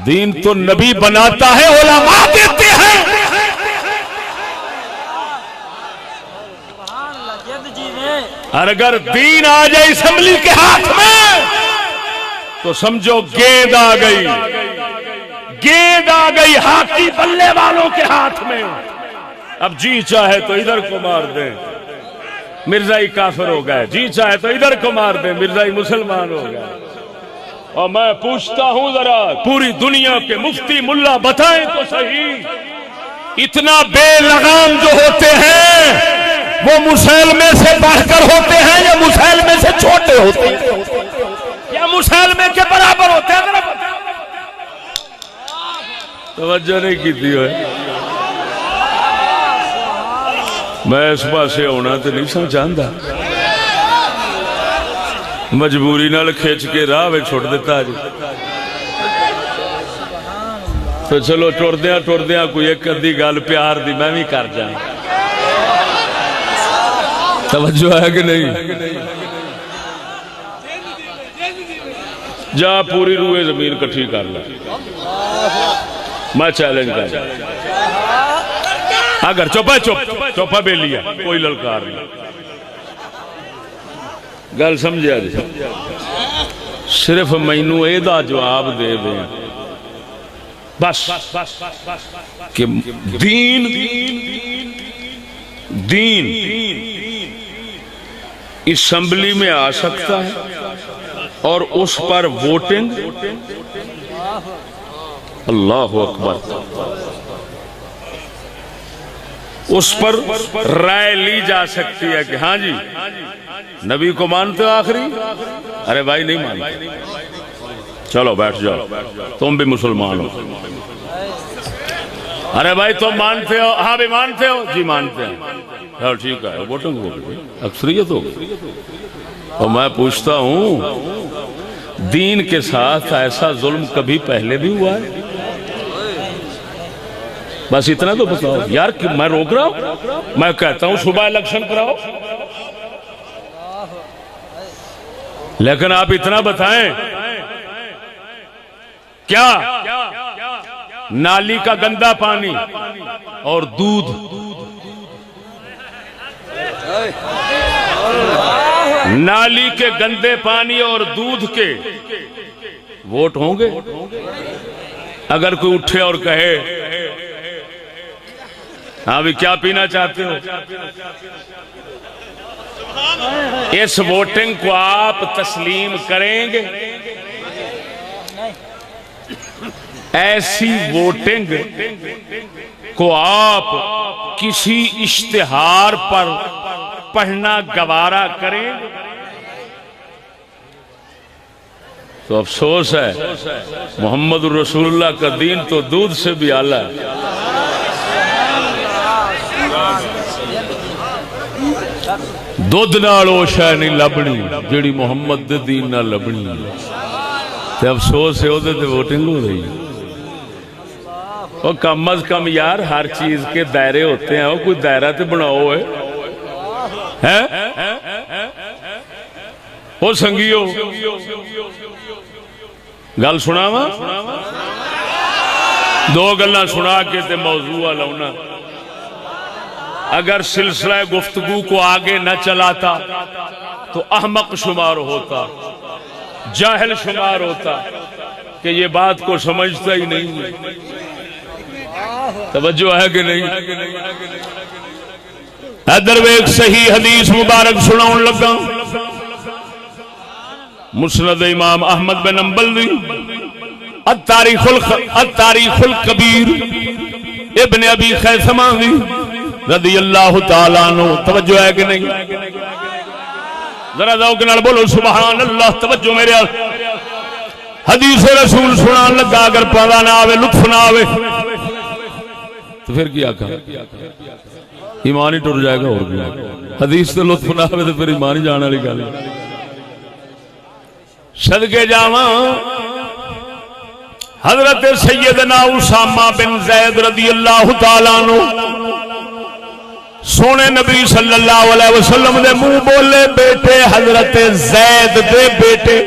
دین تو نبی بناتا ہے علماء دیتے ہیں اور اگر دین آ جائے اسمبلی کے ہاتھ میں تو سمجھو گیند آ گئی ہاکی بلے والوں کے ہاتھ میں اب جی چاہے تو ادھر کو مار دیں مرزائی کافر ہو گئے جی چاہے تو ادھر کو مار دیں مرزائی مسلمان ہو گئے اور میں پوچھتا ہوں ذرا پوری دنیا کے مفتی ملا بتائیں تو صحیح اتنا بے لگام جو ہوتے ہیں وہ مسلمے سے بڑھ کر ہوتے ہیں یا مسلمے سے چھوٹے ہوتے ہیں یا مسلمے کے برابر ہوتے ہیں توجہ نہیں کی تھی میں اس پاسے ہونا تو نہیں سمجھاندا مجبوری نال کھچ کے راہ میں چھوڑ دیتا جی تو چلو ٹردیاں کوئی ایک ادھی گل پیار دی میں بھی کر جائیں توجہ ہے کہ نہیں جا پوری روئے زمین کٹھی کر لیں میں چیلنج کر اگر چوپا بے لیا کوئی للکار نہیں گل سمجھا جی صرف مینوں اے دا جواب دے دیں بس کہ دین اسمبلی میں آ سکتا ہے اور اس پر ووٹنگ اللہ اکبر اس پر رائے لی جا سکتی ہے کہ ہاں جی نبی کو مانتے ہو آخری ارے بھائی نہیں مانتے چلو بیٹھ جاؤ تم بھی مسلمان ہو ارے بھائی تم مانتے ہو ہاں بھی مانتے ہو جی مانتے ہیں ٹھیک ہے ووٹنگ ہو گئی اکثریت ہو گئی اور میں پوچھتا ہوں دین کے ساتھ ایسا ظلم کبھی پہلے بھی ہوا ہے بس اتنا تو بتاؤ یار میں روک رہا ہوں میں کہتا ہوں صبح الیکشن کراؤ لیکن آپ اتنا بتائیں کیا نالی کا گندا پانی اور دودھ نالی کے گندے پانی اور دودھ کے ووٹ ہوں گے اگر کوئی اٹھے اور کہے ہاں بھی کیا پینا چاہتے ہو اس ووٹنگ کو آپ تسلیم کریں گے ایسی ووٹنگ کو آپ کسی اشتہار پر پڑھنا گوارا کریں تو افسوس ہے محمد رسول اللہ کا دین تو دودھ سے بھی اعلیٰ ہے دودھ نال او شے نہیں لبنی جیڑی محمد دے دین نال لبنی تے افسوس ہے اودے تے ووٹنگ ہو رہی ہے اور کم از کم یار ہر چیز کے دائرے ہوتے ہیں وہ کوئی دائرہ تے بناؤ ہے وہ سنگیو گل سناواں دو گلاں سنا کے تے موضوع لاؤنا اگر سلسلہ گفتگو کو آگے نہ چلاتا تو احمق شمار ہوتا جاہل شمار ہوتا کہ یہ بات کو سمجھتا ہی نہیں توجہ ہے کہ نہیں ادھر ایک صحیح حدیث مبارک سناؤں لگا مسند امام احمد بن حنبل دی التاریخ الکبیر ابن ابی خیثمہ دی رضی اللہ تعالیٰ عنہ. توجہ ہے کہ نہیں؟ ذرا ذوق نال بولو سبحان اللہ. توجہ میرے حدیث رسول سنان لگا اگر پتا نہ آوے لطف نہ آوے تو پھر کیا کہا ایمان ہی ٹر جائے گا. اور کیا حدیث سے لطف نہ آوے تو پھر ایمان ہی جانے والی گل. صدقے جاواں حضرت سیدنا اسامہ بن زید رضی اللہ تعالیٰ عنہ سونے نبی صلی اللہ علیہ وسلم دے منہ بولے بیٹے حضرت زید دے بیٹے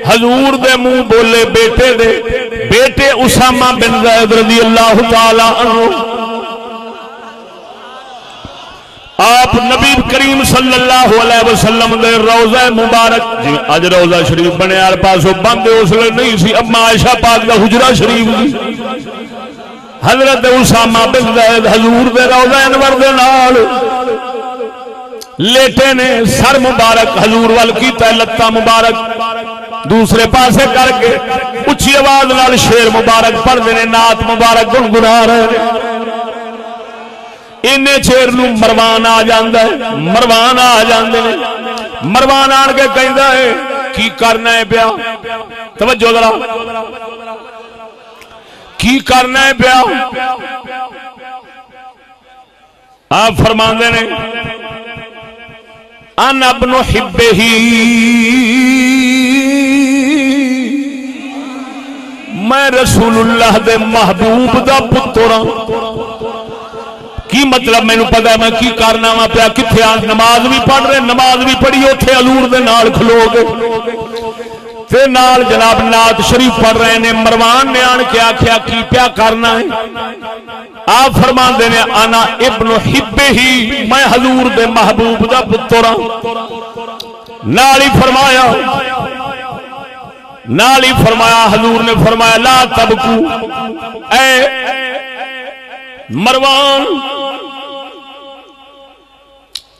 حضور دے منہ بولے بیٹے دے بیٹے اسامہ بن زید رضی اللہ تعالی عنہ. آپ نبی کریم صلی اللہ علیہ وسلم دے روضہ مبارک جی اج روضہ شریف بنے ہر پاسوں بند اس لیے نہیں سی اما عائشہ پاک دا حجرہ شریف سی. حضرت اسامہ بن زید حضور دے روضہ انور دے نال لیٹے نے سر مبارک حضور وال کیتا ہے لتاں مبارک دوسرے پاسے کر کے اچھی آواز نال شعر مبارک پڑھدے نے نعت مبارک گنگنا رہے نے. انہیں چیر نو مروان آ جاندا ہے مروان آ جاندے نے. مروان آن کے کہندا ہے کی کرنا ہے پیا. توجہ ذرا کی کرنا ہے پیا. آپ فرماندے نے ان ابن حبہ میں رسول اللہ دے محبوب دا پتر ہاں. کی مطلب مینوں پتہ ہے میں کی کرنا وا پیا. کتھے آ نماز بھی پڑھ رہے نماز بھی پڑھی اوتھے حضور دے نال کھلو گے تے نال جناب نعت شریف پڑھ رہے نے. مروان نے آن کے آکھیا کی پیا کرنا ہے. آپ فرماندے نے انا ابن حبہ میں حضور دے محبوب دا پتر ہاں. نال ہی فرمایا حضور نے فرمایا لا تبکو اے مروان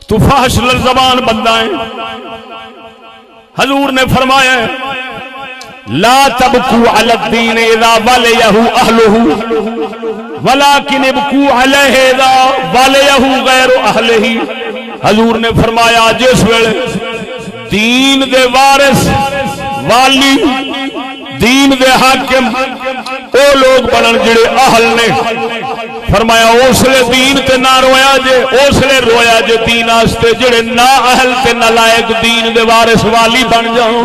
تو فحش زبان بندہ ہے. حضور نے فرمایا لا تبکو علی الدین اذا ولیہ اہلہ ولکن ابکو علیہ اذا ولیہ غیر اہلہ. حضور نے فرمایا جس ویلے دین دے وارث والی دین دے حاکم او لوگ بنن جڑے اہل نے فرمایا اس لئے دین تے نہ رویا جے اس لئے رویا جے دین آستے جڑے نا اہل تے نہ لائق دین دے وارث والی بن جاؤں.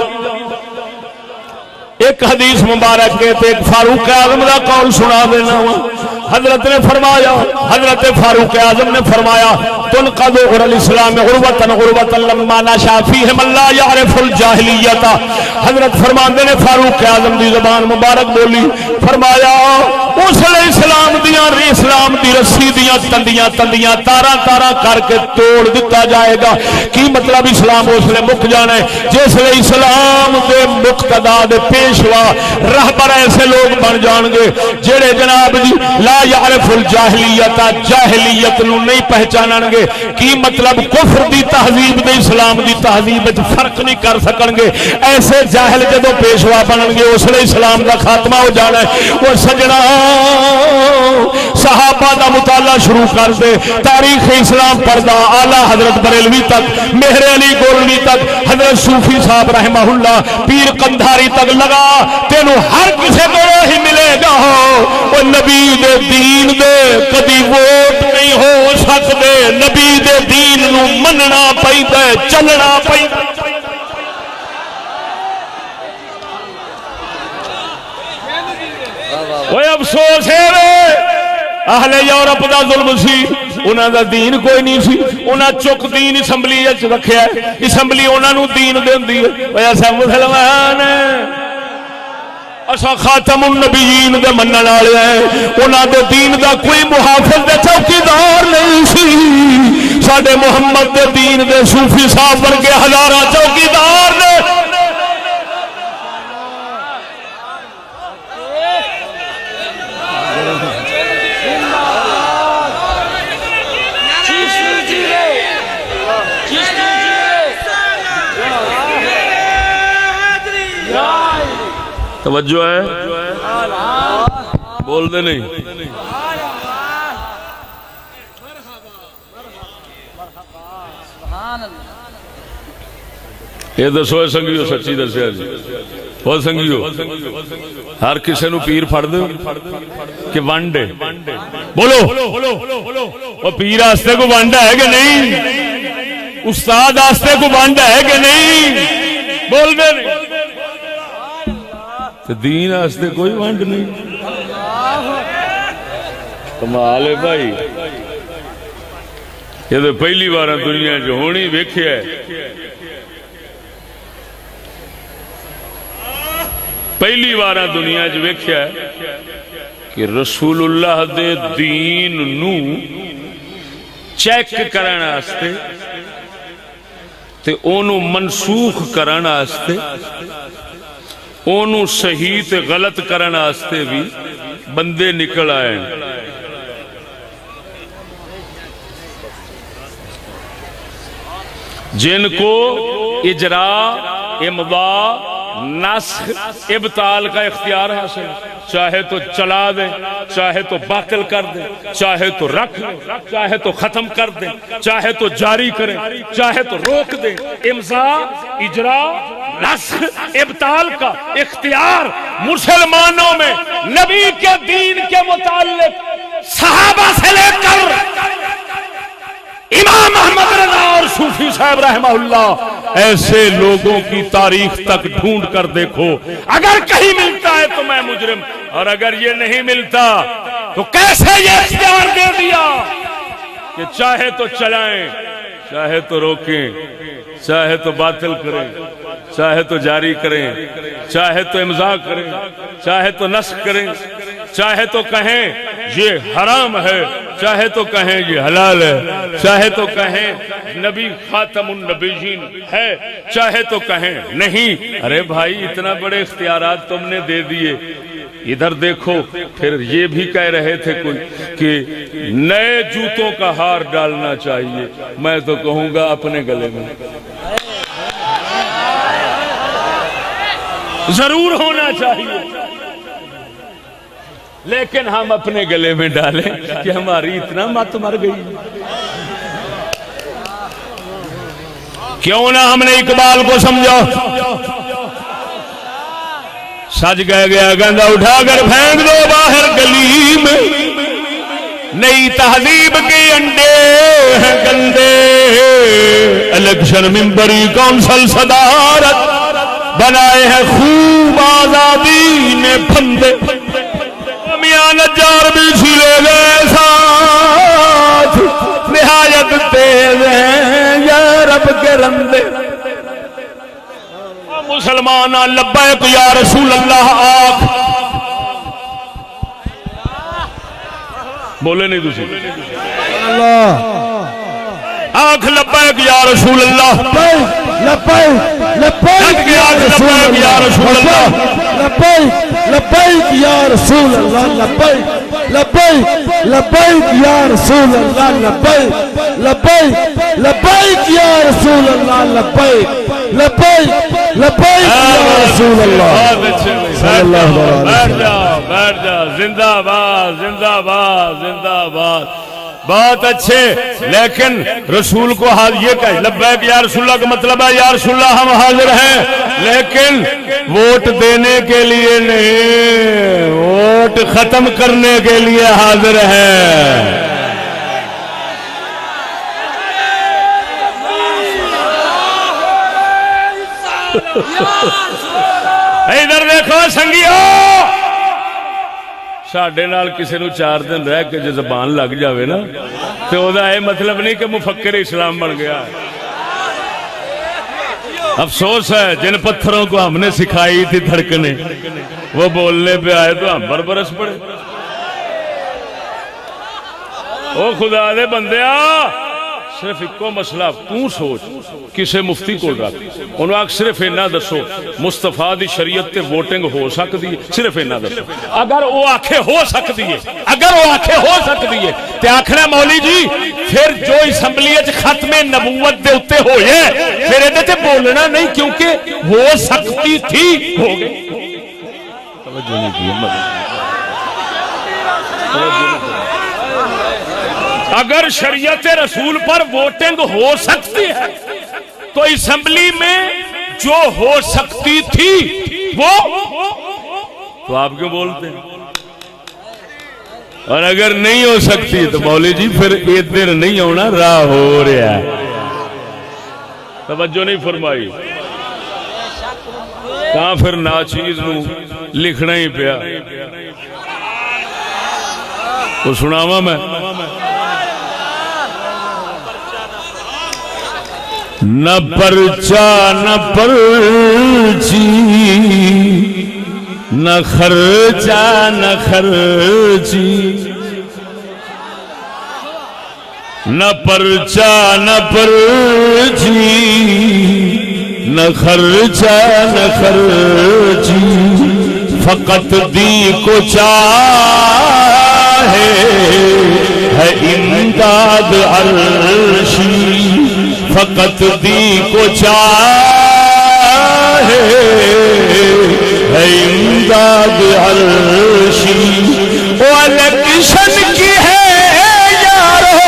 ایک حدیث مبارک کے تے ایک فاروق اعظم دا قول سنا دینا ہوا. حضرت نے فرمایا حضرت فاروق اعظم نے فرمایا تنقض عر الاسلام غربتا غربتا لما نشا فیہم اللہ یعرف الجاہلیت. حضرت فرماندے نے فاروق اعظم دی زبان مبارک بولی فرمایا اس لئے اسلام دی رسی دیاں تندیاں تارا کر کے توڑ دیتا جائے گا. کی مطلب اسلام اس لئے مک جانا ہے جس لئے اسلام دے مقتدا دے پیشوا رہبر ایسے لوگ بن جان گے جڑے جناب جی لا یعرف الجاہلیت جاہلیت نو نہیں پہچانن گے. کی مطلب کفر دی تہذیب دے اسلام دی تہذیب وچ فرق نہیں کر سکن گے. ایسے جاہل جدوں پیشوا بنن گے اس لیے اسلام دا خاتمہ ہو جانا ہے. وہ سجنا صحابہ دا مطالعہ شروع کر دے تاریخ اسلام پڑھدا اعلی حضرت بریلوی تک مہر علی گولوی تک حضرت صوفی صاحب رحمہ اللہ پیر قندھاری تک لگا تینوں ہر کسی کو ہی ملے گا. وہ نبی دے دین دے کدی ووٹ نہیں ہو سکتے. نبی دے دین نو مننا پیندا ہے چلنا پیندا. وہ افسوس ہے اہل یورپ دا ظلم سی انہاں دا دین کوئی نہیں سی. انہاں چک دین اسمبلی وچ رکھیا ہے اسمبلی انہاں نو دین دیندی ہے. اوے اساں مسلمان اساں خاتم النبیین دے منن والے ہیں. انہاں دے دین دا کوئی محافظ تے چوکیدار نہیں سی. ساڈے محمد دے دین دے صوفی صاحب ورگے ہزاراں چوکیدار نے. توجہ ہے؟ بول دے نہیں. یہ دسو سنگیو سچی دسیا جی بہت سنگیو ہر کسی نو پیر پڑ دو کہ ونڈ ہے بولو وہ پیر آستے کو ونڈ ہے کہ نہیں استاد آستے کو ونڈ ہے کہ نہیں بول دے تو دین آستے کوئی ونڈ نہیں کمال ہے بھائی یہ تو پہلی بار دنیا جو ہونی ویکھیا ہے پہلی بار دنیا جو ویکھیا ہے کہ رسول اللہ دے دین نو چیک کرن واسطے تے اونوں منسوخ کرن واسطے اونوں صحیح تے غلط کرن واسطے بھی بندے نکل آئے جن کو اجرا امضاء نسخ ابطال کا اختیار حاصل چاہے تو چلا دے چاہے تو باطل کر دے چاہے تو رکھ دے چاہے تو ختم کر دے چاہے تو جاری کرے چاہے تو روک دے امضاء اجرا نسخ ابطال کا اختیار مسلمانوں میں نبی کے دین کے متعلق صحابہ سے لے کر امام احمد رضا اور صوفی صاحب رحمہ اللہ ایسے لوگوں کی تاریخ تک ڈھونڈ کر دیکھو اگر کہیں ملتا ہے تو میں مجرم اور اگر یہ نہیں ملتا تو کیسے یہ اختیار دے دیا کہ چاہے تو چلائیں چاہے تو روکیں چاہے تو باطل کریں چاہے تو جاری کریں چاہے تو امضاء کریں چاہے تو نسخ کریں چاہے تو کہیں یہ حرام ہے چاہے تو کہیں یہ حلال ہے چاہے تو کہیں نبی خاتم النبیین ہے چاہے تو کہیں نہیں. ارے بھائی اتنا بڑے اختیارات تم نے دے دیے ادھر دیکھو پھر یہ بھی کہہ رہے تھے کوئی کہ نئے جوتوں کا ہار ڈالنا چاہیے میں تو کہوں گا اپنے گلے میں ضرور ہونا چاہیے لیکن ہم اپنے گلے میں ڈالیں کہ ہماری اتنا مت مر گئی کیوں نہ ہم نے اقبال کو سمجھا سج گیا گندا اٹھا کر پھینک دو باہر گلی میں نئی تہذیب کے انڈے ہیں گندے الیکشن ممبری کونسل صدارت بنائے ہیں خوب آزادی نے پھندے میاں نجار بھی چھلے گئے ساتھ نہایت تیز ہیں یا رب کے رندے مسلمان لبیک یا رسول اللہ آنکھ بولے نہیں دوسری آنکھ لبیک یا رسول اللہ لبیک لبیک یا رسول اللہ لبیک لبیک یا رسول اللہ لبیک لبیک لبیک یا رسول اللہ لبیک لبیک لبیک یا رسول اللہ لبیک لبیک لبیک یا رسول اللہ بیٹھ جا زندہ باد زندہ باد زندہ باد بہت اچھے لیکن رسول کو یہ کہے لبیک یا رسول اللہ کا مطلب ہے یا رسول اللہ ہم حاضر ہیں لیکن ووٹ دینے کے لیے نہیں ووٹ ختم کرنے کے لیے حاضر ہیں. ادھر دیکھو سنگیو ساڈے نال کسی نو 4 دن رہ کے جو زبان لگ جاوے نا تو او دا اے مطلب نہیں کہ مفکر اسلام بن گیا. افسوس ہے جن پتھروں کو ہم نے سکھائی تھی دھڑکنے وہ بولنے پہ آئے تو ہم پر برس پڑے. او خدا دے بندیا صرف ایکو مسئلہ تو سوچ کسے مفتی کو رکھ انہوں آکھ صرف اینا دسو مصطفیٰ دی شریعت تے ووٹنگ ہو سکتی ہے صرف اینا دسو اگر وہ آنکھیں ہو سکتی ہے اگر وہ آنکھیں ہو سکتی ہے تے آنکھنا مولی جی پھر جو اسمبلیت ختم نبوت دے اتے ہوئے پھر ایڈے تے بولنا نہیں کیونکہ ہو سکتی تھی ہو گئی اگر شریعت رسول پر ووٹنگ ہو سکتی ہے تو اسمبلی میں جو ہو سکتی تھی وہ تو آپ کیوں بولتے ہیں؟ اور اگر نہیں ہو سکتی تو مولوی جی پھر ادھر نہیں ہونا، راہ ہو رہا ہے. توجہ نہیں فرمائی. کہاں پھر ناچیز نو لکھنا ہی پیا. تو سناواں میں نہ پرچا نہ پرچی نہ خرچا نہ خرچی، نہ پرچا نہ پرچی نہ خرچا نہ خرچی، فقط دی کو چاہے ہے امداد عرشی، فقط دی کو چاہے ہے امداد عرشی. وہ الیکشن کی ہے یارو،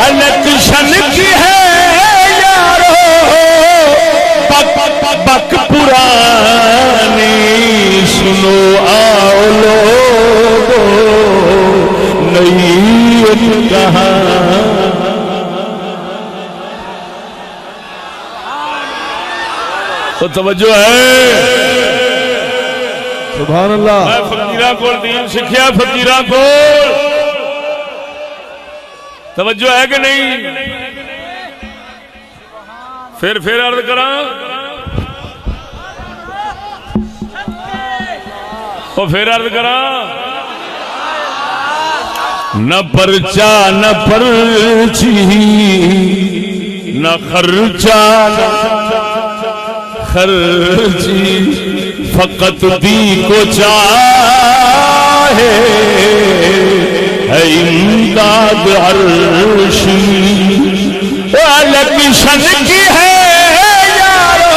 الیکشن کی ہے یارو، بک پرانی سنو آؤ لوگو نئی کہاں. تو توجہ ہے. سبحان اللہ. میں فقیرہ کو دین سکھیا، فقیرہ کو توجہ ہے کہ نہیں؟ پھر عرض کراں اور پھر عرض کراں. نہ پرچا نہ پرچی نہ خرچا نہ خرچی، فقط دی کو چاہے ہے امداد عرشی. الیکشن کی ہے یارو،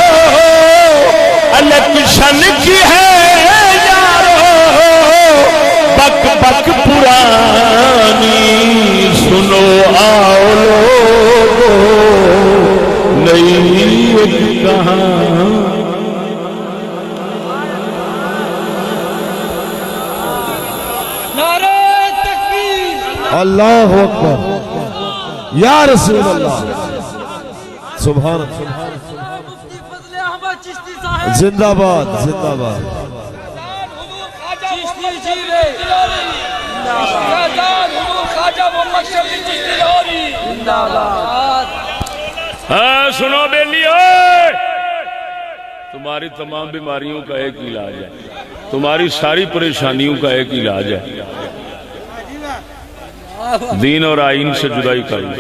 الیکشن کی ہے یارو، بک بک پرانی سنو آؤ لوگو نئی کہاں. اللہ اکبر یا رسول اللہ. سبحان اللہ. زندہ باد زندہ باد. ہاں سنو بیلیو، تمہاری تمام بیماریوں کا ایک علاج ہے، تمہاری ساری پریشانیوں کا ایک علاج ہے، دین اور آئین سے جدائی کرنا.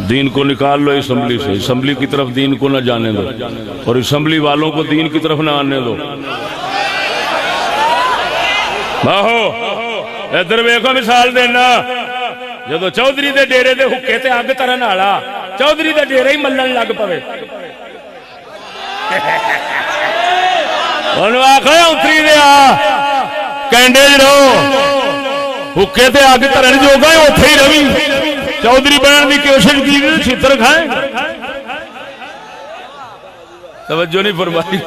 دین کو نکال لو اسمبلی سے، اسمبلی کی طرف دین کو نہ جانے دو، اور اسمبلی والوں کو دین کی طرف نہ آنے دو. باہو ادھر ویکھو مثال دینا. جدو چودھری دے ڈیرے دے حکے تے اگ ترن والا چودھری دے ڈیرے ہی ملن لگ پوے، انہوں آخا اتری دیا کینڈے رہو، حکے تے اگ ترن جو گئے اتھے ہی روی، چودھری بننے کی کوشش کی چھتر کھائیں. توجہ نہیں فرمائی.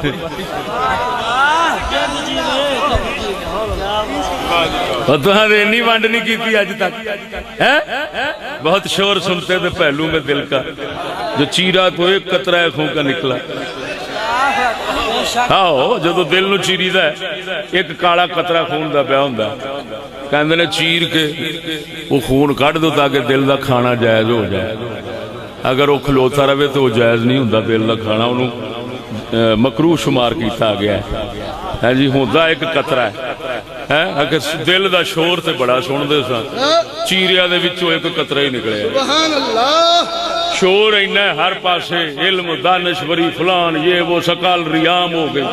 نہیں ونڈ نہیں کی آج تک. بہت شور سنتے تھے پہلو میں دل کا، جو چیرا تو ایک قطرہ خون کا نکلا. آؤ جدو دل نو چیری دا ایک کالا قطرہ خون دا پیا ہوندا، کہندے نے چیر کے وہ خون کڈ دو تاکہ دل دا کھانا جائز ہو جائے. اگر وہ کھلوتا رہے تو وہ جائز نہیں ہوندا، دل دا کھانا انہوں مکروہ شمار کیتا گیا ہے جی. ہوندا ایک قطرہ ہے، اگر دل دا شور تے بڑا سن دے سن، چیریا دے وچوں ایک قطرہ ہی نکلے. سبحان اللہ. شور اینا ہے ہر پاسے، علم دانشوری فلان یہ وہ سکال ریام ہو گئی.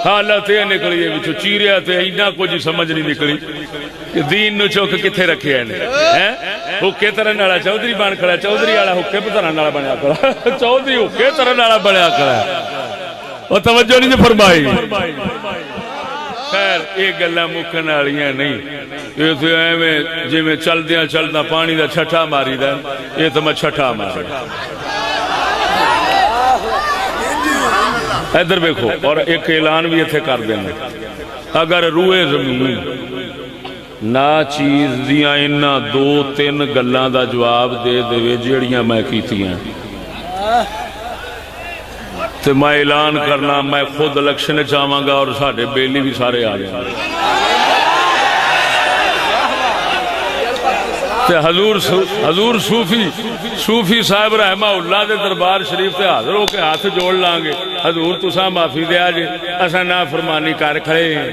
حالت یہ نکلی ہے وچوں چیریا تے اینا کچھ سمجھ نہیں نکلی کہ دین نو چوک کتھے رکھے ہیں. حکے ترن والا چودھری بن کھڑا، چودھری والا حکے ترن والا بنیا کھڑا، چودھری حکے ترن والا بنیا کھڑا. اور توجہ نہیں فرمائی. خیر یہ گلا مکن والیاں نہیں. یہ تو ایویں جی چلدیا چلدا پانی دا چھٹا ماری دا. یہ تو میں چھٹا مارا. ادھر دیکھو اور ایک اعلان بھی اتنے کر دیں. اگر روئے زمین نہ چیز دیاں انہاں 2-3 گلاں دا جواب دے دے جیڑیاں میں کیتیاں تو میں اعلان کرنا میں خود الیکشن چاہواں گا اور ساڈے بیلی بھی سارے آ جائیں گے. حضور صوفی صاحب رحمہ اللہ دے دربار شریف تے حاضر ہو کے ہاتھ جوڑ لیں گے. حضور تساں معافی دیا جے اساں نافرمانی کر کھڑے ہیں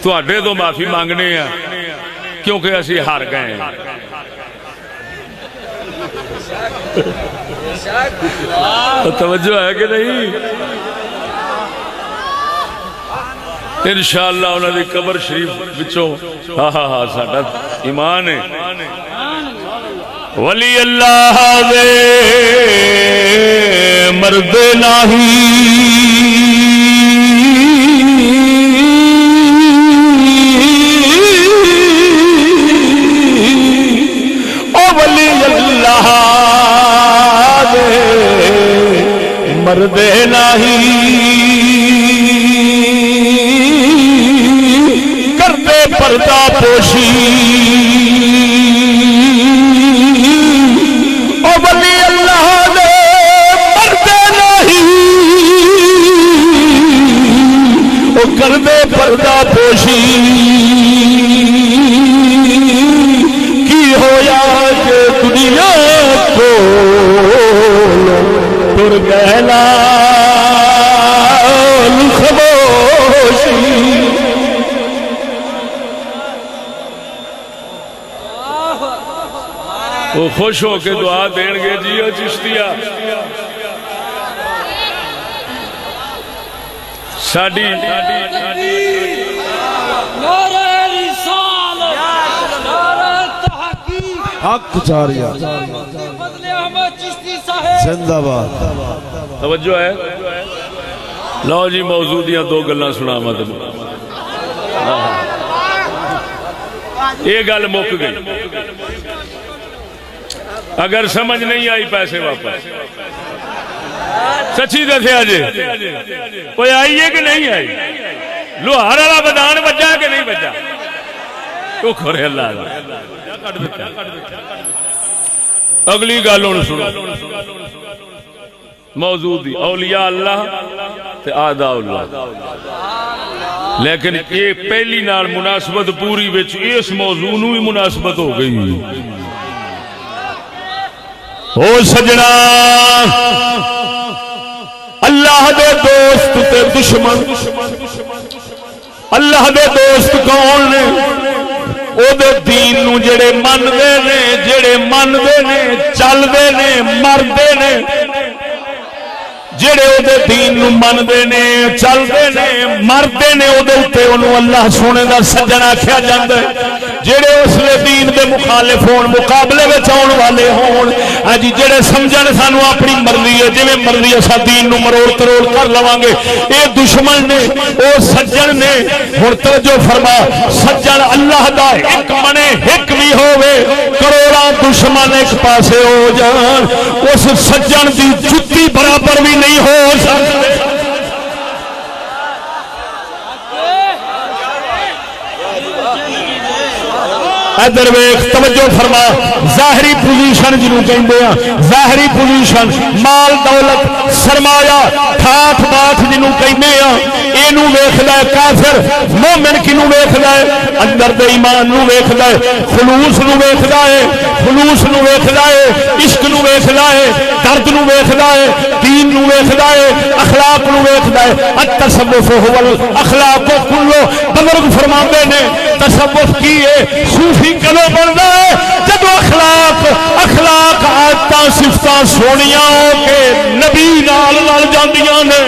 تواڈے تو معافی مانگنے ہیں کیونکہ اسی ہار گئے ہیں. توجہ ہے کہ نہیں؟ انشاءاللہ انہوں نے قبر شریف بچوں ہاں ساڈا ایمان ہے. ولی اللہ دے مرد نہیں او ولی اللہ دے مرد نہیں پردہ پوشی او ولی اللہ دے پردے نہیں او کردے پردہ پوشی کی ہویا کہ دنیا کو تر گہلا خاموشی. وہ خوش ہو کے دعا دین گے جی او چشتیا ساڈی حق جاریہ زندہ باد. توجہ ہے. لو جی موضوع دیاں 2 گلاں سناواں تے یہ گل مک گئی. اگر سمجھ نہیں آئی پیسے واپس. سچی دسیا جی کوئی آئی ہے کہ نہیں آئی؟ لوہار والا بدان بجا کہ نہیں بجا؟ تو کھڑے اللہ اگلی گل ہوں سنو. موضوع دی اولیاء اللہ تے اعداء اللہ. لیکن یہ پہلی نال مناسبت پوری وچ اس موضوع نو ہی مناسبت ہو گئی. او سجنا اللہ دے دوست تے دشمن. اللہ دے دوست کون نے؟ او دے دین نو جڑے من دے نے جڑے من دے نے چل دے نے مر دے نے جڑے او دے دین نو من دے نے چل دے نے مر دے نے او دے اوتے اونوں اللہ سونے دا سجن آکھیا جاندا ہے. جڑے اس لے دین دے مخالف ہون مقابلے وچ آਉਣ والے ہون اجی جڑے سمجھن سانو اپنی مرضی ہے جویں مرضی اسا دین نو مروڑ تروڑ کر لواں گے اے دشمن نے او سجن نے. ہن توجہ فرما سجن اللہ دا ایک منے ایک بھی ہووے کروڑاں دشمن ایک پاسے ہو جان اس سجن دی جُتی برابر بھی نہیں ہو سکتے. ادھر ویکھ توجہ فرما. ظاہری پوزیشن جنوں کہندے ہیں ظاہری پوزیشن مال دولت سرمایہ ٹھاٹھ باٹھ جنوں کہندے ہیں اینو ویکھدا ہے کافر. مومن کینوں ویکھدا ہے؟ اندر دے ایمان نو ویکھدا ہے خلوص نو ویکھدا ہے خلوص نو ویکھدا ہے عشق نو ویکھدا ہے درد نو ویکھدا ہے دین نو ویکھدا ہے اخلاق نو ویکھدا ہے. التصوف هو الاخلاق کلو. بزرگ فرماندے نے تصوف کی ہے صوفی کدو بنتا ہے جب اخلاق عادتاں صفتاں سونیاں ہو کے نبی نال لڑ جاندیاں نے.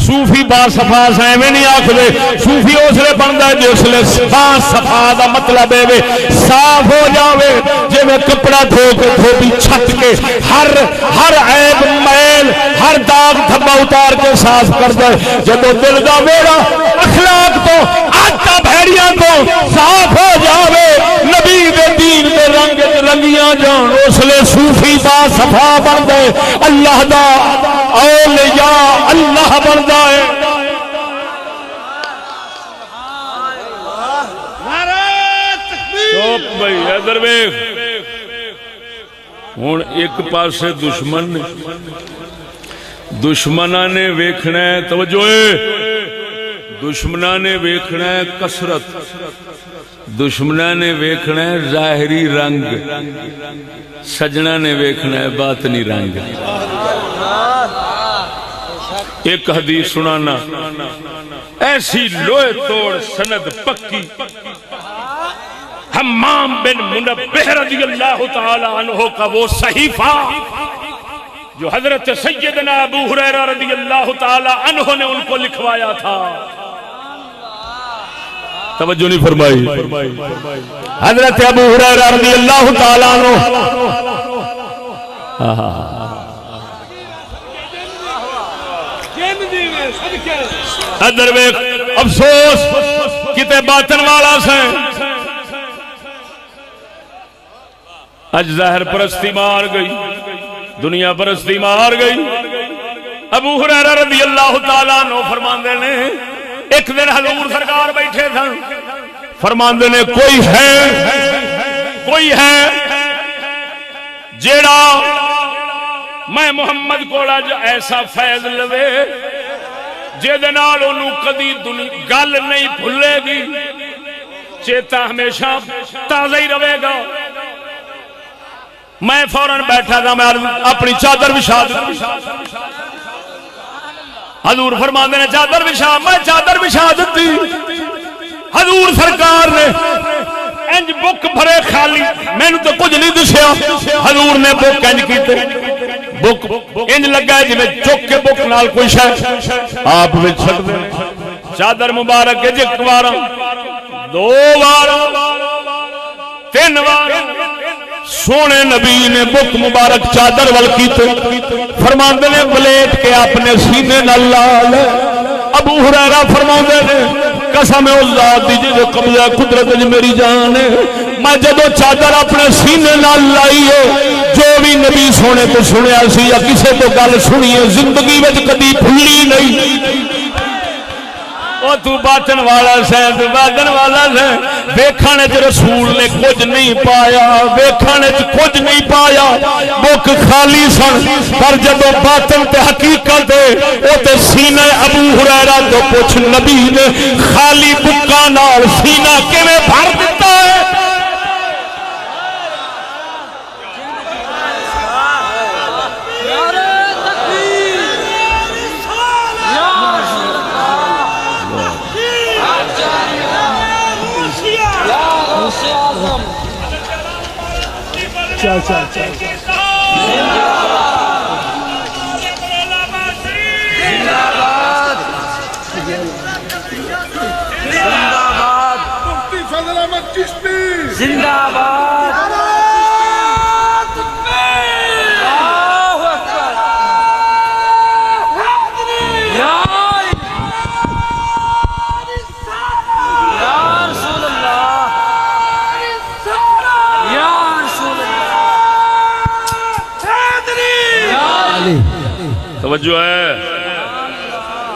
صوفی با صفا سے میں نہیں آکھدے صوفی اس لیے بندا ہے جس لیے با صفا دا مطلب ہے صاف ہو جاوے جے میں کپڑا دھو کے دھوبی چھت کے ہر عیب میل ہر داغ دھبا اتار کے صاف کر دے جب دل دا ویڑا اخلاق تو آٹا بھیڑیاں تو صاف ہو جاوے نبی دے دین دے رنگ رنگیاں جان اس لیے صوفی با صفا بن دے اللہ دا اولیاء اللہ بندا ہے چوپ بھائی ادھر ویکھ ہن ایک پاسے دشمناں نے ویکھنا ہے توجہ دشمناں نے ویکھنا ہے کثرت دشمناں نے ویکھنا ہے ظاہری رنگ سجنا نے ویکھنا ہے باطنی رنگ ایک حدیث سنانا ایسی لوہے توڑ سند پکی حمام بن منبہ رضی اللہ تعالی عنہ کا وہ صحیفہ جو حضرت سیدنا ابو ہریرہ رضی اللہ تعالی عنہ نے ان کو لکھوایا تھا توجہ نہیں فرمائی حضرت ابو ہریرہ رضی اللہ تعالی عنہ ادھر ویکھ افسوس کتے باطن والا سے اج ظاہر پرستی مار گئی دنیا پرستی مار گئی ابو ہریرہ رضی اللہ تعالیٰ عنہ فرماندے نے ایک دن حضور سرکار بیٹھے تھا فرماندے نے کوئی ہے جیڑا میں محمد کو اج ایسا فیض لوے جے دے نال اونوں کدی گل نہیں بھلے گی چیتا ہمیشہ تازہ ہی رہے گا میں فوراً بیٹھا تھا میں اپنی چادر بچھا دی حضور فرماندے نے چادر بچھا میں چادر بچھا دیتی حضور سرکار نے انج بک بھرے خالی مینوں تو کچھ نہیں دسیا حضور نے بک انج کیتے بک انج لگا جی میں چک کے بک نال کوئی شے آپ وچ چھڈ دے چادر مبارک کے ایک بار دو بار تین بار سونے نبی نے بک مبارک چادر ول کیتے فرماندے نے بلیٹ کے اپنے سینے نال لال ابو ہریرہ فرماندے نے قسم اس ذات دی جے قبضہ قدرت وچ میری جان ہے میں جدوں چادر اپنے سینے نال لائی ہے جو بھی نبی سونے تو سنیا سی یا کسے تو گل سنی ہے زندگی وچ کبھی بھلی نہیں او تو باطن والا سے تو باطن والا سے ویکھن وچ رسول نے کچھ نہیں پایا ویکھن وچ کچھ نہیں پایا بک خالی سن پر جدوں باطن تے حقیقت او تے سینہ ابو ہریرہ تو پوچھ نبی نے خالی بکاں نال سینہ کیویں بھر دتا ہے زندہ باد توجہ ہے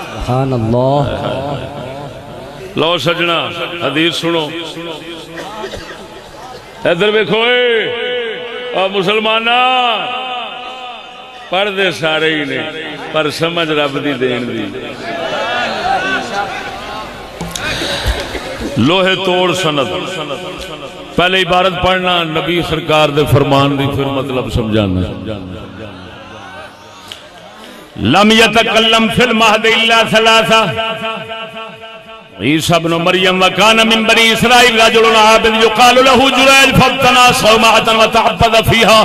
سبحان اللہ لو سجنا حدیث سنو ادھر ویکھو مسلمانہ پڑھ دے سارے ہی نے پر سمجھ رب دی دین دی لوہے توڑ سند پہلے عبارت پڑھنا نبی سرکار دے فرمان دی پھر مطلب سمجھانا لم يتكلم في المهد الا ثلاثه عیسیٰ بن مریم وکان من بنی اسرائیل رجل عابد يقال له جريج فابتنى صومعة وتعبد فيها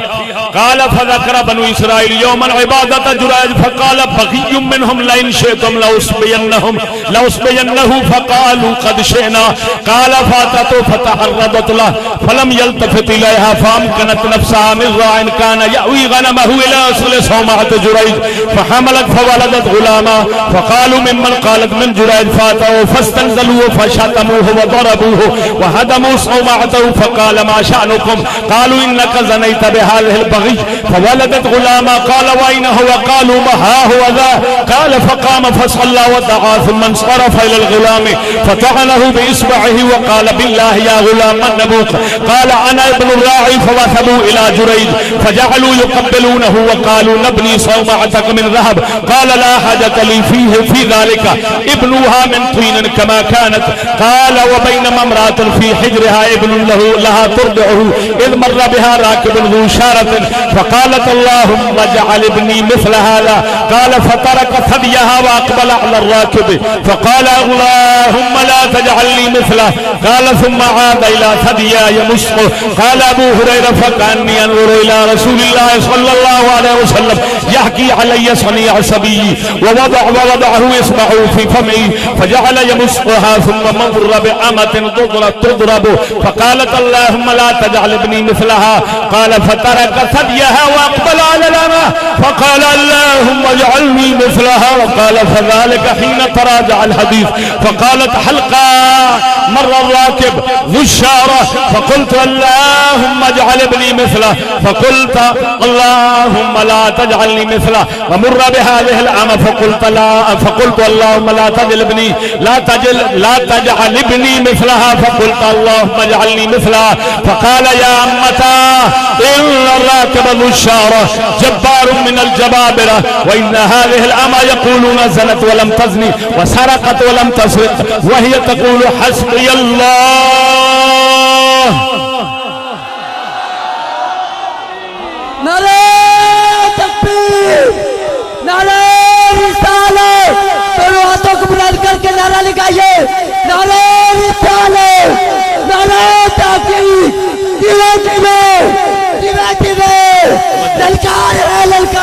قال فذكر بنو اسرائيل يوما عبادة جريج فقال بغي منهم لئن شئتم لأصبينه فقالوا قد شئنا قال فاتت فتعرضت له فلم يلتفت إليها فأمكنت نفسها من راع كان يأوي غنمه إلى أصل صومعة جريج فحملت فولدت غلاما فقالوا ممن قالت من جريج فاتوا فاستنزلوه فشتموه وضربوه وهدموا صومعته فقال ما شأنكم قالوا إنك زنيت بهذه البغي فولدت غلاما قال وأين هو قالوا ما ها هو ذا قال فقام فصلى ودعا ثم انصرف إلى الغلام فطعنه بإصبعه وقال بالله يا غلام من نبوك قال أنا ابن الراعي فوثبوا إلى جريج فجعلوا يقبلونه وقالوا نبني صومعتك من ذهب قال لا حاجة لي فيه في ذلك ابنها من طين كما كانت قال وبينما امرأة في حجرها ابن لها ترضعه إذ مر بها راكب ذو شارة فقالت اللهم اجعل ابني مثل هذا قال فترك ثديها وأقبل على الراكب فقال اللهم لا تجعلني مثله قال ثم عاد إلى ثديها يمسه قال أبو هريرة فكأني أنظر إلى رسول الله صلى الله عليه وسلم يحكي علي صنيع صبي ووضعه إصبعه في فمه فجعل يمسها ثم مر بأمة تضرب فقالت اللهم لا تجعل ابني مثلها قال فترك ثديها وأقبل على الأمة فقال اللهم اجعلني مثلها وقال فذلك حين تراجع الحديث فقالت حلقا مر الراكب ذو الشارة فقلت اللهم اجعل ابني مثله فقلت اللهم لا تجعلني مثله ومر بهذه الأمة فقلت اللهم لا تجعل ابني مثلها فقلت اللهم اجعلني مثلها فقال يا أمتا إن الراكب ذو الشارة جبار من الجبابرة وإن هذه الأمة يقولون زنت ولم تزني وسرقت ولم تسرق وهي تقول حسبي الله نعرہ تکبیر، نعرہ رسالت، دونوں ہاتھوں کو بلند کر کے نعرہ لگائیے، نعرہ رسالت، نعرہ تحقیق، دیوے دیوے للکار ہے لبیک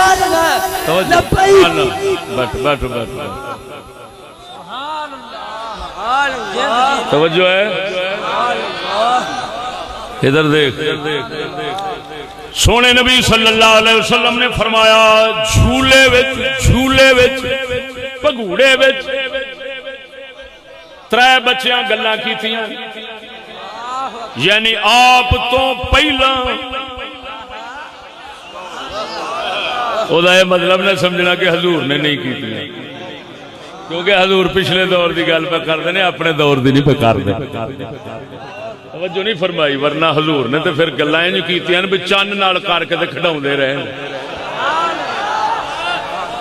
توجہ ہے ادھر دیکھ سونے نبی صلی اللہ علیہ وسلم نے فرمایا جھولے وچ پگوڑے وچ ترے بچیاں گلاں کیتیاں یعنی آپ تو پہلا او دا یہ مطلب نہ سمجھنا کہ حضور نے نہیں کیتیاں کیونکہ حضور پچھلے دور دی گل پہ کر دے اپنے دور دی نہیں پہ کر دے توجہ نہیں فرمائی ورنہ حضور نے تو پھر گلاں جو کیتیاں بھی چن نال کر کے تے کھڈاوندے رہے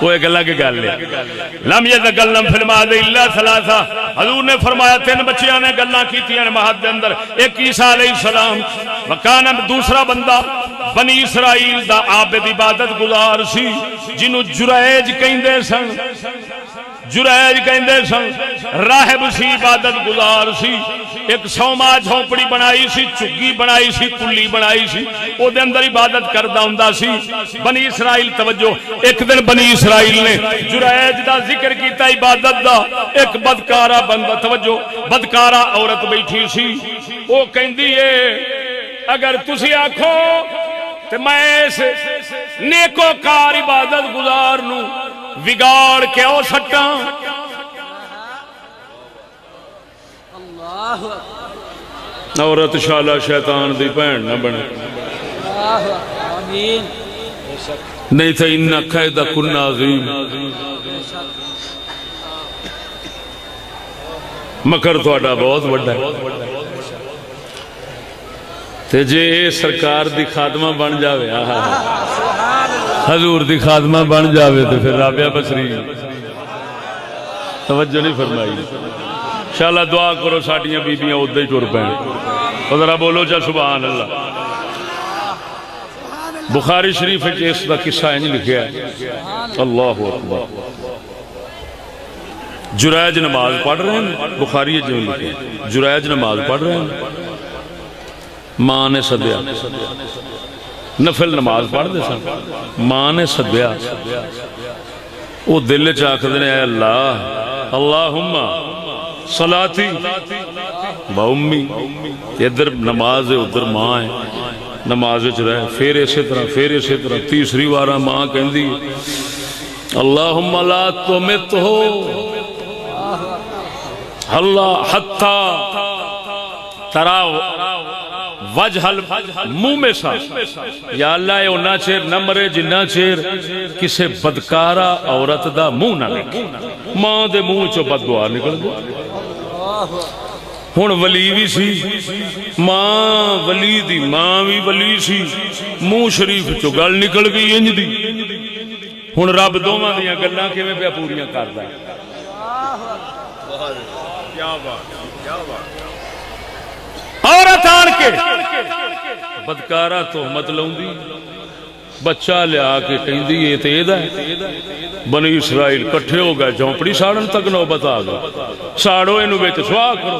وہ ایک اللہ کی گل ہے لم یتکلم فی المہد الا ثلاثہ حضور نے فرمایا تین بچیاں نے گلاں کیتیاں مہد دے اندر ایک عیسیٰ علیہ السلام وکان دوسرا بندہ بنی اسرائیل دا عابد عبادت گزار سی جنوں جریج کہندے سن راہب سی عبادت گزار سی ایک سوما جھونپڑی بنائی سی چگی بنائی سی کلی بنائی سی او دے اندر عبادت کردہ ہوندا سی بنی اسرائیل توجہ ایک دن بنی اسرائیل نے جریج دا ذکر کیتا عبادت دا ایک بدکارا بندہ توجہ بدکارا عورت بیٹھی سی او کہندی ہے اگر تسی آکھو تے میں اس نیکوکار عبادت گزار نو وگاڑ کے او سٹاں عورت شالا شیطان دی بہن نہ بنے نہیں تھا انہا قیدہ کن عظیم مکر تو اڈا بہت بڑا ہے تے جے سرکار دی خادمہ بن جاوے حضور دی خادمہ بن جاوے تو پھر رابعہ بصری توجہ نہیں فرمائی انشاءاللہ دعا کرو ساڑیاں بیبیاں ادھے ٹور پہن ذرا بولو جا سبحان اللہ بخاری شریف اس دا قصہ ہے نہیں لکھیا ہے اللہ اکبر جریج نماز پڑھ رہے ہیں، بخاری جو لکھے جریج نماز پڑھ رہے ہیں، ماں نے سدیا، نفل نماز پڑھ دے سن، ماں نے سدیا، وہ دل چاہتے ہیں اے اللہ اللہم صلاتی با امی، ادھر نماز ہے ادھر ماں ہے، نماز رہے، پھر اسی طرح تیسری بار ماں کہندی اللہم لا تمت ہو اللہ حتی ترا وجہ منہ میں سا، یا اللہ اے اونا چیر نہ مرے جنہ چیر کسے بدکارا عورت دا منہ نہ لکھے، ماں دے منہ چو بد دعا نکل گئی۔ ہن ولی بھی سی، ماں ولی دی ماں بھی ولی سی، منہ شریف چو گل نکل گئی انج دی، ہن رب دوواں دیاں گلاں کیویں پیا پوریاں کردا ہے؟ عورت آن کے بدکارا تہمت لاؤندی، بچہ لیا کے کہندی یہ تے ایدا ہے، بنی اسرائیل کٹھے ہو گئے جھونپڑی ساڑن تک نوبت آ گئی، ساڑو اینو وچ سواہ کرو،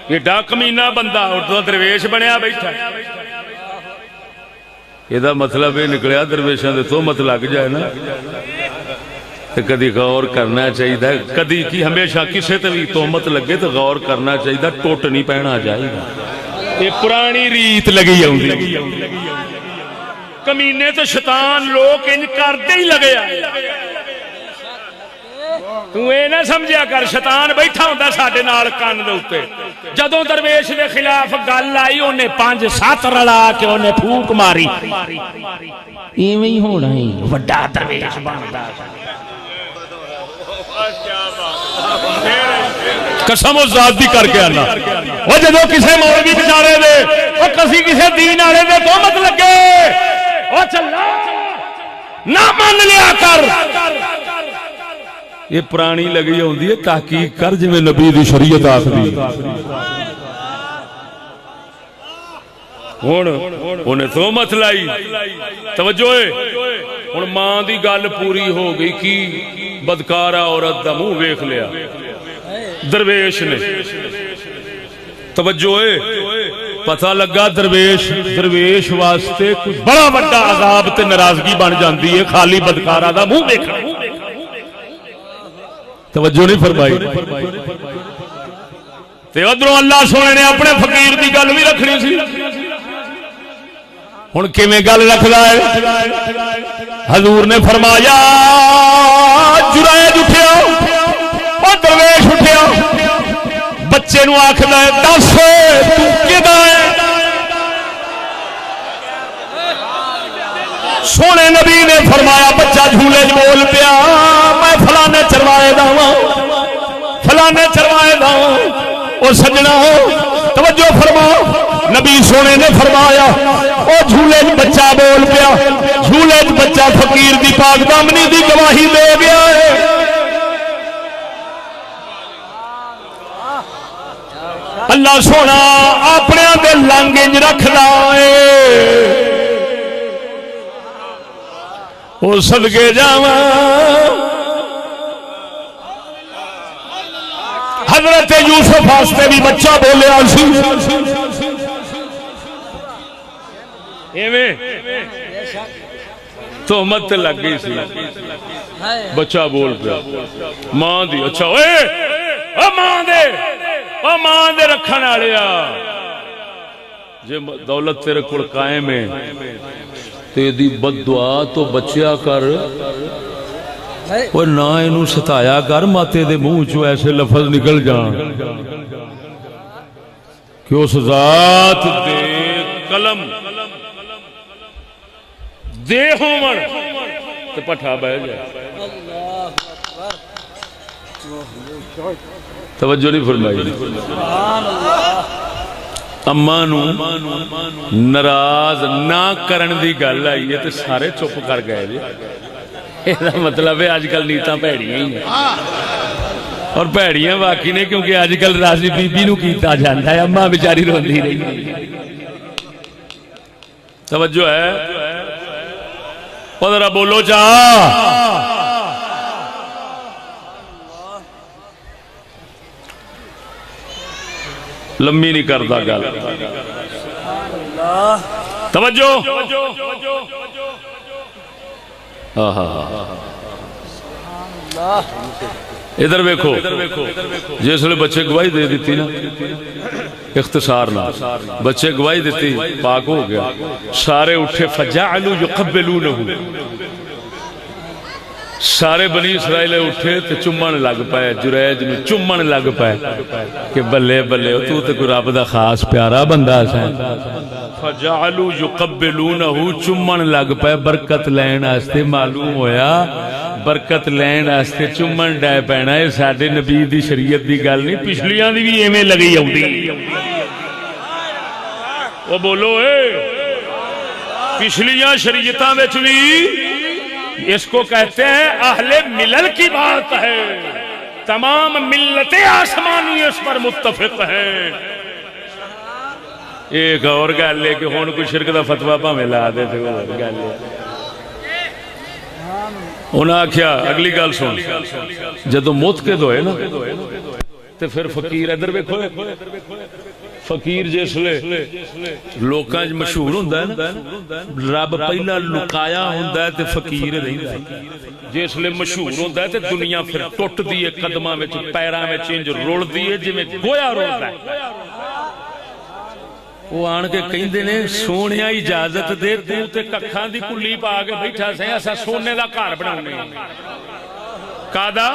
یہ ڈاک کمینہ بندہ اور درویش بنیا بیٹھا، یہ مطلب یہ نکلیا درویشاں دے تہمت لگ جائے نا کدی غور کرنا چاہیے، کدی کی ہمیشہ کسے تے بھی تہمت لگے تو غور کرنا چاہیے، ٹوٹ نہیں پہنا چاہیے، یہ پرانی ریت لگی آؤندی، کمینے تو شیطان لوگ ان کرتے ہی لگے آئے، تو اے نہ سمجھیا کر شیطان بیٹھا ہوندا ساڈے نال کان دے اوتے، جدوں درویش دے خلاف گل آئی انہیں 5-7 رلا کے انہیں پھوک ماری، ایویں ہی ہونا ہی وڈا درویش بندا، قسم و ذات دی کر کے آنا، وہ جدو کسے مولوی بیچارے دے وہ کسی کسے دین والے دے تہمت لگے، وہ چلا نہ مان لیا کر، یہ پرانی لگی ہوندی ہے، تحقیق کر جویں نبی دی شریعت آکھدی، ہن انہیں تہمت لائی، توجہ ہے، ہن ماں دی گل پوری ہو گئی، کی بدکارا عورت دا منہ ویکھ لیا درویش نے، توجہ ہے، پتہ لگا درویش واسطے کچھ بڑا بڑا عذاب تے ناراضگی بن جاندی ہے خالی بدکارا دا منہ ویکھنا، توجہ نہیں فرمائی، تے ادھروں اللہ سونے نے اپنے فقیر دی گل بھی رکھنی سی، ہن کیویں گل رکھدا ہے؟ حضور نے فرمایا جریج اٹھیا، او درویش اٹھیا، بچے نو آکھدا ہے دس تو کیدا ہے؟ سونے نبی نے فرمایا بچہ جھولے چ بول پیا میں فلانے چروائے دا ہاں، فلانے چروائے دا ہاں، او سجنا توجہ فرما، نبی سونے نے فرمایا او جھولے چ بچہ بول پیا، جھولے چ بچہ فقیر دی پاک دامنی دی گواہی دے گیا ہے، اللہ سونا اپنے دے لنگ انج رکھدا ہے، او صدقے جاواں حضرت یوسف واسطے بھی بچہ بولیا سی، ایویں تہمت لگ گئی سی، بچہ بول پیا ماں دی، اچھا اوے او ماں دے رکھن والیا، جے دولت تیرے کول قائم ہے تیری بد دعا تو بچیا کر، اور نہ اینو ستایا کر، ماتے دے منہ چو ایسے لفظ نکل جان کہ اس ذات دے قلم دے ہومن تو پٹھا بہ جائے، توجہ نہیں فرمائی، اماں نو ناراض نہ کرن دی گل آئی ہے تے سارے چپ کر گئے جی، یہ مطلب ہے آج کل نیتاں بھڑیاں ہی ہیں، اور بھڑیاں واقعی نے، کیونکہ آج کل راضی بی بی نو کیتا جاندا ہے، اماں بیچاری روندی رہی، توجہ ہے، ذرا بولو جا، لمبی نہیں کرتا گل توجہ ادھر ویکھو جس ویلے بچے گواہی دے دیتی نا اختصار نہ بچے گواہی دیتی پاک ہو گیا سارے اٹھے فجعلوا یقبلونہ سارے بنی اسرائیل اٹھے تے چمن لگ پائے جریج نو چمن لگ پائے کہ بلے بلے تو تے کوئی رب دا خاص پیارا بندہ ہے فجعلوا یقبلونہ چمن لگ پائے برکت لین واسطے معلوم ہویا برکت لین واسطے چمن ڈے پینا اے ساڈے نبی دی شریعت دی گل نہیں پچھلیاں دی بھی ایویں لگی آوندی او بولو اے پچھلیاں شریعتاں وچ بھی اس کو کہتے ہیں اہل ملل کی بات ہے تمام ملتیں آسمانی اس پر متفق ہیں ایک اور گل ہے کہ ہن کوئی شرک دا فتوی بھاویں لا دے تے اور گل ہے انہاں آکھیا اگلی گل سن جدوں موت کے دوئے نا تے پھر فقیر ادھر ویکھو فقیر جسلے لوکاں وچ مشہور ہوندا ہے نا رب پہلا لکایا ہوندا ہے تے فقیر رہندا ہے جسلے مشہور ہوندا ہے تے دنیا پھر ٹٹدی ہے قدماں وچ پیراں وچ انج رلدی ہے جویں گویا رلدا ہے وہ آن کے کہندے نے سونیا اجازت دے تو تے ککھاں دی کلی پا کے بیٹھا سی اساں سونے دا گھر بناونے قادا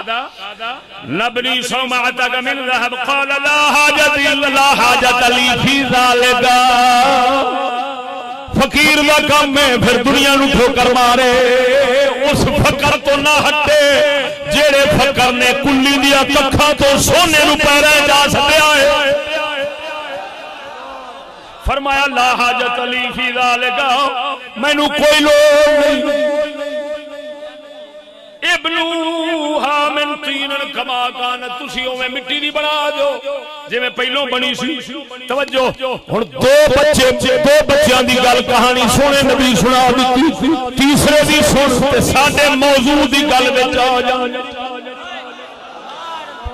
نبنی صومعتک من ذهب قال لا حاجت لی فی ذالک فقیر دا کام ہے پھر دنیا نو ٹھوکر مارے اس فقر تو نہ ہٹے جڑے فقر نے کلی دیا ککھاں تو سونے نو پیرا جا سکیا ہے فرمایا لا حاجت لی فی ذالک مینوں کوئی لوڑ نہیں ابنوہا من طین کما کانت تسی اوے مٹی دی بنا دو جے میں پہلوں بنی سی توجہ ہن دو بچیاں دی گل کہانی سونے نبی سنا دتی تیسرے دی سن تے ساڈے موضوع دی گل وچ آ جا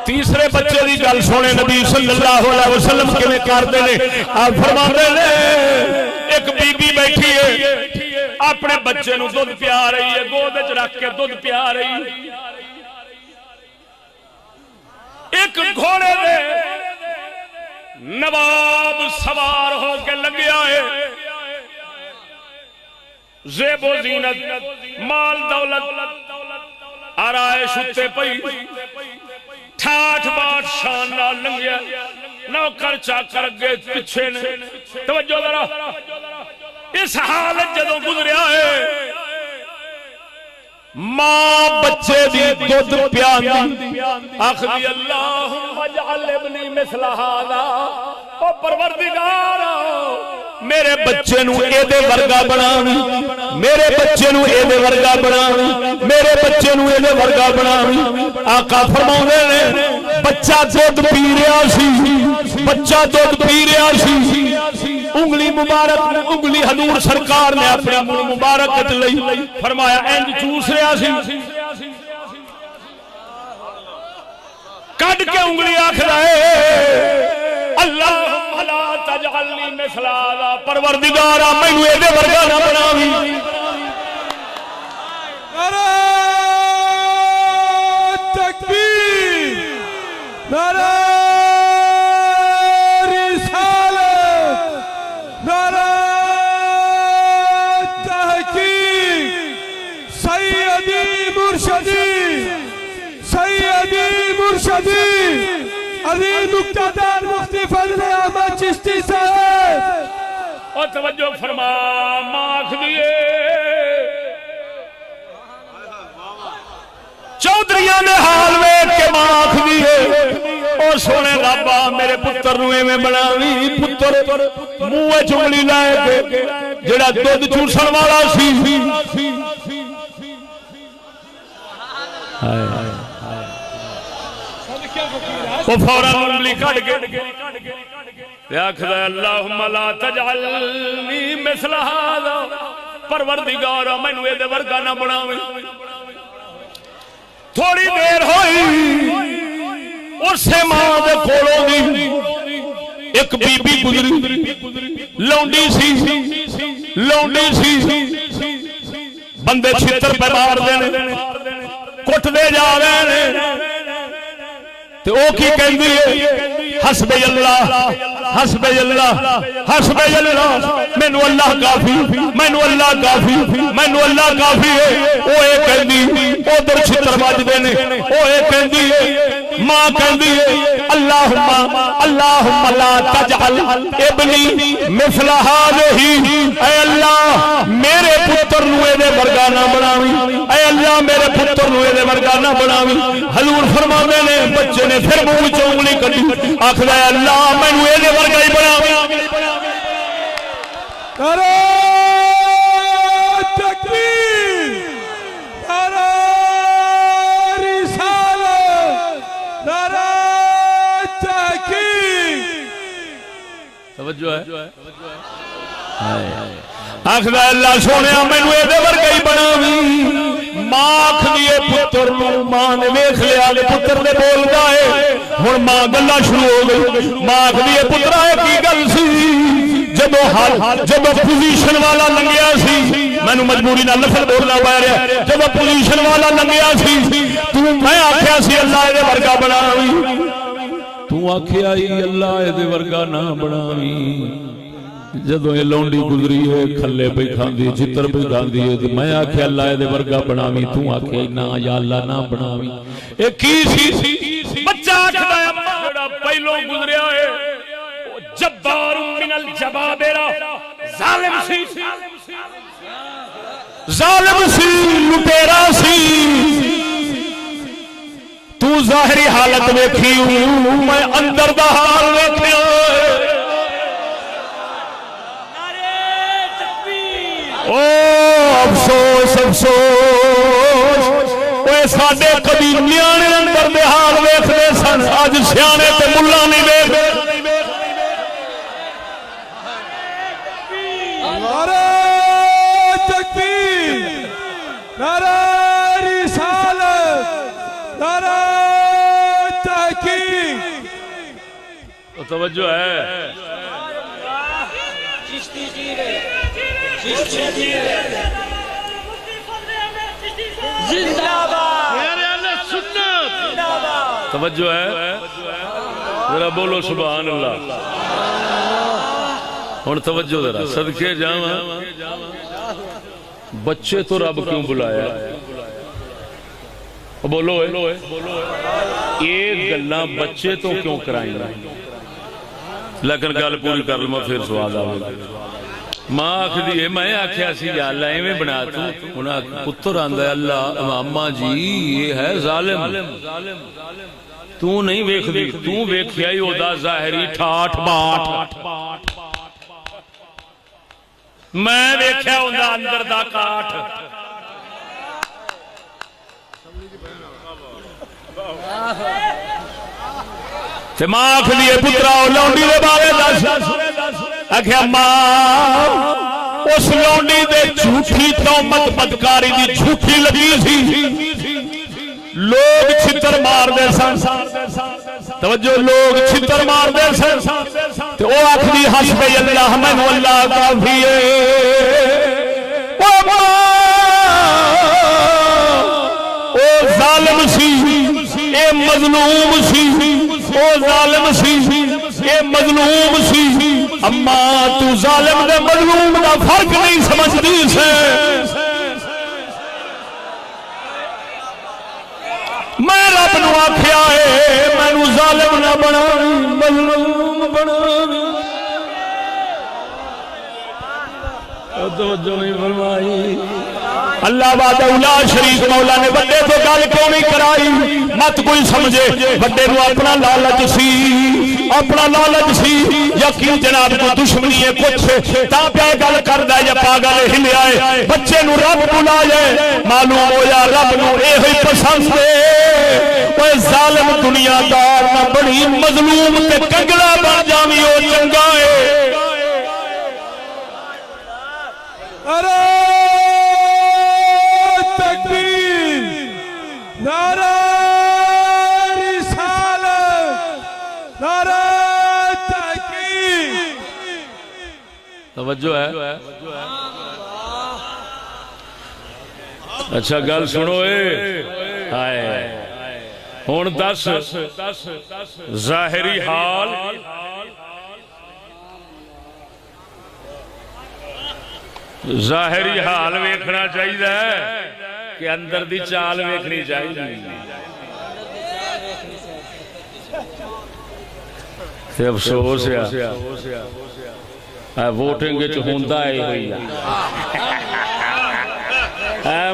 تیسرے بچے دی گل سونے نبی صلی اللہ علیہ وسلم کیویں کردے نے آپ فرماندے نے ایک بی بی بیٹھی ہے اپنے بچے نو دودھ پیا رہی ہے گود وچ رکھ کے دودھ پیا رہی ایک گھوڑے دے نواب سوار ہو کے لگیا ہے زیب و زینت مال دولت آرائش اتے پئی ٹھاٹ باٹ شان نال لنگیا نوکر چاکر اگے پیچھے نے توجہ ذرا اس حالت جدوں گزریا ہے ماں بچے دی دودھ پیاندی آخری اللہم اجعل ابنی مثل ھذا او پروردگار میرے بچے نو اے دے ورگا بناوی میرے بچے نو اے دے ورگا بناوی میرے بچے نو اے دے ورگا بناوی آقا فرماوندے نے بچہ دودھ پی رہا سی بچہ دودھ پی رہا سی انگلی مبارک انگلی حضور سرکار نے اپنے منہ مبارک وچ لئی فرمایا انج چوس رہا سی کڈ کے انگلی آکھدا ہے اللہم لا تجعلنی مثل ھذا پروردگارا مینوں اے دے ورگا نہ بناوی نعرہ تکبیر نعرہ عظیم مقتدر مفتی فضل احمد چشتی صاحب اور توجہ فرما ماخ دیئے چودھریاں نے حال ویکھ کے ماخ دیئے او سونے ربا میرے پتر نو ایویں بناوی پتر منہ وچ انگلی لائے کے جڑا دودھ چوسن والا سی وہ فوراً انگلی کٹ کے آخدا اللہم لا تجعلنی مثل ھذا پروردگارا مینوں اے دے ورگا نہ بناویں تھوڑی دیر ہوئی اسے ماں دے کولوں دی ایک بی بی گزری لونڈی سی بندے چھتر پہ مار دینے کٹ دے جا رہے تے او کی کہندی ہے حسبی اللہ حسبی اللہ حسبی اللہ مینوں اللہ کافی مینوں اللہ کافی مینوں اللہ کافی ہے او اے کہندی ادھر چھتر بجدے نے او اے کہندی ہے ماں کہندی ہے اللہم لا تجعل ابنی مثل هذه اے اللہ میرے پتر نو اے دے ورگا نہ بناویں اے اللہ میرے پتر نو اے دے ورگا نہ بناویں حضور فرماندے نے بچے نے پھر منہ وچوں انگلی کڈی آکھدا ہے اللہ مینوں اے دے ورگا ہی بناویں نعرہ تکبیر نعرہ رسالت نعرہ تحقیق توجہ ہے آخدا اللہ سونیا مینوں اے دے ورگا ہی بناویں ماں آکھدی اے پتر نوں ماں نے ویکھ لیا تے پتر دے بولدا اے ہن ماں گلاں شروع ہو گئی ماں آکھدی اے پترا اے کی گل سی جب پوزیشن والا لنگیا سی مینوں مجبوری نال لفظ بولنا پے رہا جب پوزیشن والا لنگیا سی تو میں آکھیا سی اللہ اے دے ورگا بناویں تو آکھیا اے اللہ اے دے ورگا نہ بناویں جدوں یہ لونڈی گزری ہے کھلے پہ کھاندی چتر پہ کھاندی ہے میں آکھیا اللہ دے ورگا بناویں تو آکھیا نا یا اللہ نہ بناویں اے کی سی بچہ آکھدا ہے جڑا پہلو گزریا ہے جبار من الجبابرہ ظالم سی لٹیرا سی تو ظاہری حالت ویکھی میں اندر دا حال ویکھیا او افسوس افسوس اوے ساڈے کبھی نیانے اندر دے حال ویکھدے سن اج سیانے تے ملہ نہیں ویکھدے نعرہ تکبیر نعرہ رسالت نعرہ تحقیق توجہ ہے توجہ ہے ذرا بولو سبحان اللہ ہن توجہ ذرا صدقے جاواں بچے تو رب کیوں بلایا بولو یہ گلاں بچے تو کیوں کرائیں لیکن گل پوری کر لوں پھر سوال آوے گا ماں آکھدی ہے میں آکھیا سی یا اللہ ایویں بنا تو انہاں پتر آندا ہے اللہ اماں جی یہ ہے ظالم تو نہیں ویکھدی تو ویکھیا ہی اودا ظاہری ٹھاٹ باٹ میں ویکھیا اوندا اندر دا کاٹ تے ماں آکھدی ہے پترا لونڈی دے بارے دس آکھیا ماں اس لونڈی دے جھوٹی تہمت بدکاری دی جھوٹی لگی سی لوگ چھتر مار دے سن توجہ لوگ چھتر مار دے سن تے او آکھدی حسبی اللہ مینوں اللہ کافی ہے او ماں او ظالم سی اے مظلوم سی او ظالم سی اے مظلوم سی اما تو ظالم دے مظلوم دا فرق نہیں سمجھدی سے میں رب نو آکھیا ہے مینوں ظالم نہ بنا مظلوم بنا توجہ نہیں فرمائی اللہ وحدہ لا شریک مولا نے بڑے تو گل کیوں نہیں کرائی مت کوئی سمجھے بڑے نو اپنا لالچ سی یا کیوں جناب کو دشمنی ہے کچھ تا پیا گل کردا ہے یا پاگل ہلیا ہے بچے نو رب بلایا معلوم ہویا رب نو ایہی پسند ہے اوے ظالم دنیا دار نہ بڑی مظلوم تے کنگلا بن جاویں او چنگا ہے نعرہ تکبیر نعرہ رسالت نعرہ تحقیق توجہ ہے. اچھا گل سنو اے ہوں دس ظاہری حال ظاہری حال ویکھنا چاہیے کہ اندر دی چال ویکھنی چاہیے. افسوس ووٹنگ ہوندا ہے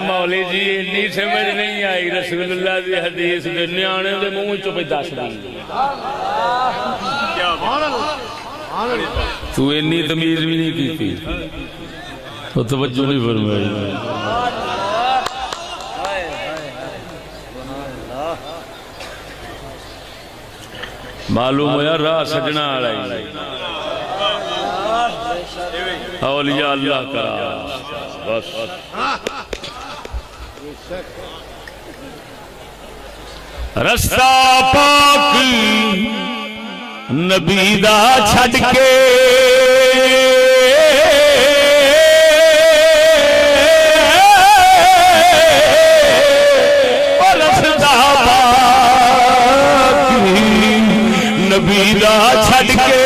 مولی جی انی سمجھ نہیں آئی رسول اللہ دی حدیث دے نیانے دے منہ چوں پہ دس دی تو انی تمیز بھی نہیں کیتی تو توجہ نہیں فرمائی. معلوم ہوا راہ سجنا والا اولیاء اللہ کرا بس. رستہ پاک نبی دا چھڈ کے رستہ پاک نبی دا چھڈ کے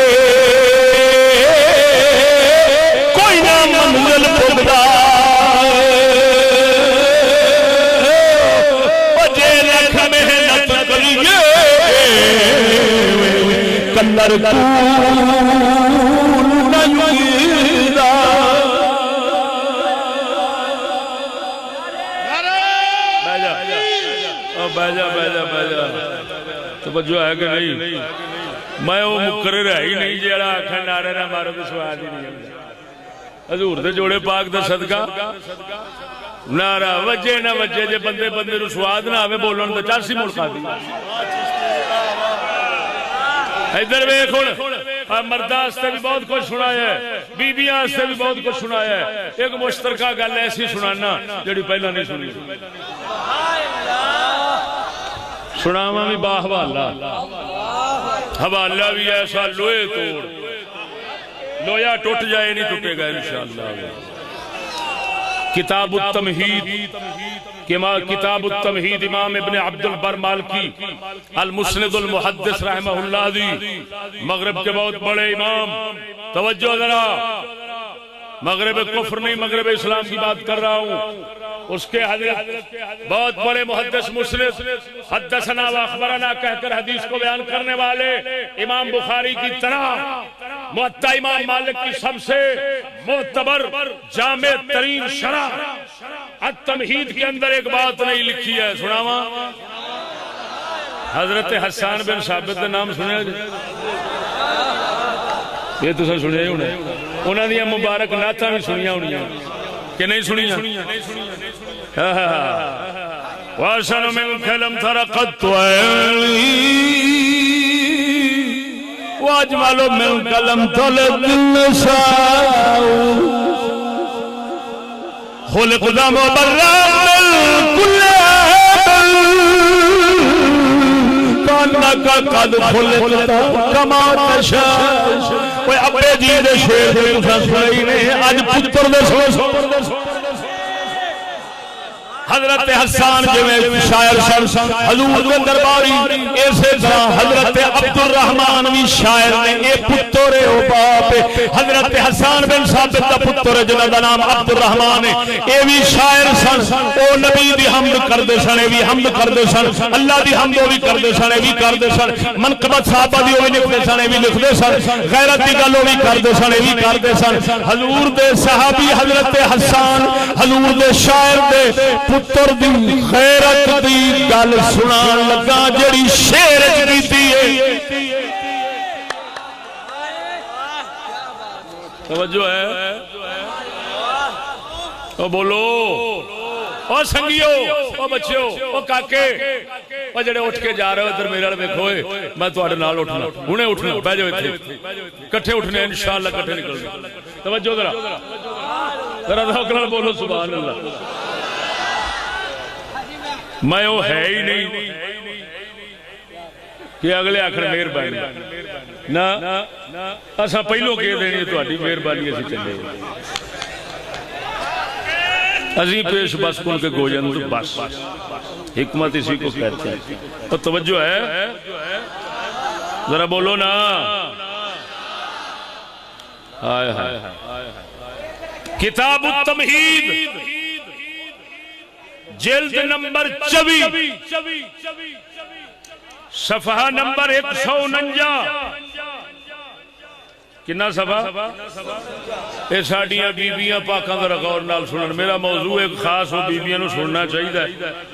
کوئی نہ منزل پہنچدا کلر توجہ ہے کہ نہیں. میں وہ مقرر ہے ہی نہیں جڑا آخر نعرے نہ مارو تو سواد ہی نہیں. حضور دے جوڑے پاک دا صدقہ نعرہ وجے نہ وجے جے بندے بندے نو سواد نہ آوے بولن تے چرسی ملکا دی. ادھر ویکھ ہن مرداں واسطے بھی بہت کچھ سنایا ہے, بیبیاں واسطے بھی بہت کچھ سنایا ہے. ایک مشترکہ گل ایسی سنانا جڑی پہلا نہیں سنی. سناواں بھی با حوالہ, حوالہ بھی ایسا لوہے توڑ, لویا ٹوٹ جائے نہیں ٹوٹے گا انشاءاللہ. کتاب التمہید کتاب التمہید امام ابن عبد البر مالکی المسند المحدث رحمہ اللہ دی, مغرب کے بہت بڑے امام. توجہ ذرا, مغرب کفر نہیں مغرب اسلام کی بات کر رہا ہوں. اس کے حضرت بہت بڑے محدث مسند حدثنا و اخبرنا کہہ کر حدیث کو بیان کرنے والے امام بخاری کی طرح موطا امام مالک کی سب سے معتبر جامع ترین شرح التمہید کے اندر ایک بات نہیں لکھی ہے. سناواں, حضرت حسان بن ثابت کا نام سنیا جی؟ یہ تو سن سنیا ہی ہونا. انہوں نے مبارک نعتاں بھی سنیا ہونی کہ نہیں سنیا؟ وَأَحْسَنُ مِنْكَ لَمْ تَرَ قَطُّ عَيْنِي وَأَجْمَلُ مِنْكَ لَمْ تَلِدِ النِّسَاءُ خُلِقْتَ مُبَرَّأً مِنْ كُلِّ عَيْبٍ كَأَنَّكَ قَدْ خُلِقْتَ كَمَا تَشَاءُ. کوئی اپنے جی دے شیر دے سنائی نے آج پتر دے سو حضرت حسان جو شاعر سن حضور کے درباری, ایسے طرح حضرت عبد الرحمن بھی شاعر نے. اے پتر ہے او باپ, حضرت حسان بن ثابت دا پتر ہے جنہاں دا نام عبد الرحمن ہے. اے بھی شاعر سن, او نبی دی حمد کردے سن, اے بھی حمد کردے سن, اللہ دی حمد بھی کردے سن, اے بھی کردے سن. منقبت صحابہ دی او بھی لکھدے سن, اے بھی لکھدے سن. غیرت دی گل او بھی کردے سن, اے بھی کردے سن. حضور دے صحابی حضرت حسان حضور دے شاعر دے پتر دی غیرت دی گل سنان لگا جڑی شعر وچ کیتی ہے. توجہ ہے, او بولو, او سنگیو, او بچیو, او کاکے, او جڑے اٹھ کے جا رہے ہو ادھر میرے وال ویکھو. میں تواڈے نال اٹھنا, ہنے اٹھنا, بیٹھ جاؤ ایتھے, اکٹھے اٹھنے انشاءاللہ, اکٹھے نکلنا. توجہ ذرا ذرا ذوق نال بولو سبحان اللہ. میں وہ ہے ہی نہیں کہ اگلے آخر مہربانی نہ اصا پہلو کہہ دینی تہاڈی مہربانی اسی چلے ازیں پیش بس کن کے گوجن تو بس حکمت اسی کو کہتے ہیں. تو توجہ ہے ذرا بولو نا. ہائے ہائے کتاب التمہید جلد نمبر 24 صفحہ نمبر 149 کنا صفحہ اے ساڈیاں بیبییاں پاکاں ذرا غور نال سنن. میرا موضوع ایک خاص ہو بیبییاں نو سننا چاہیے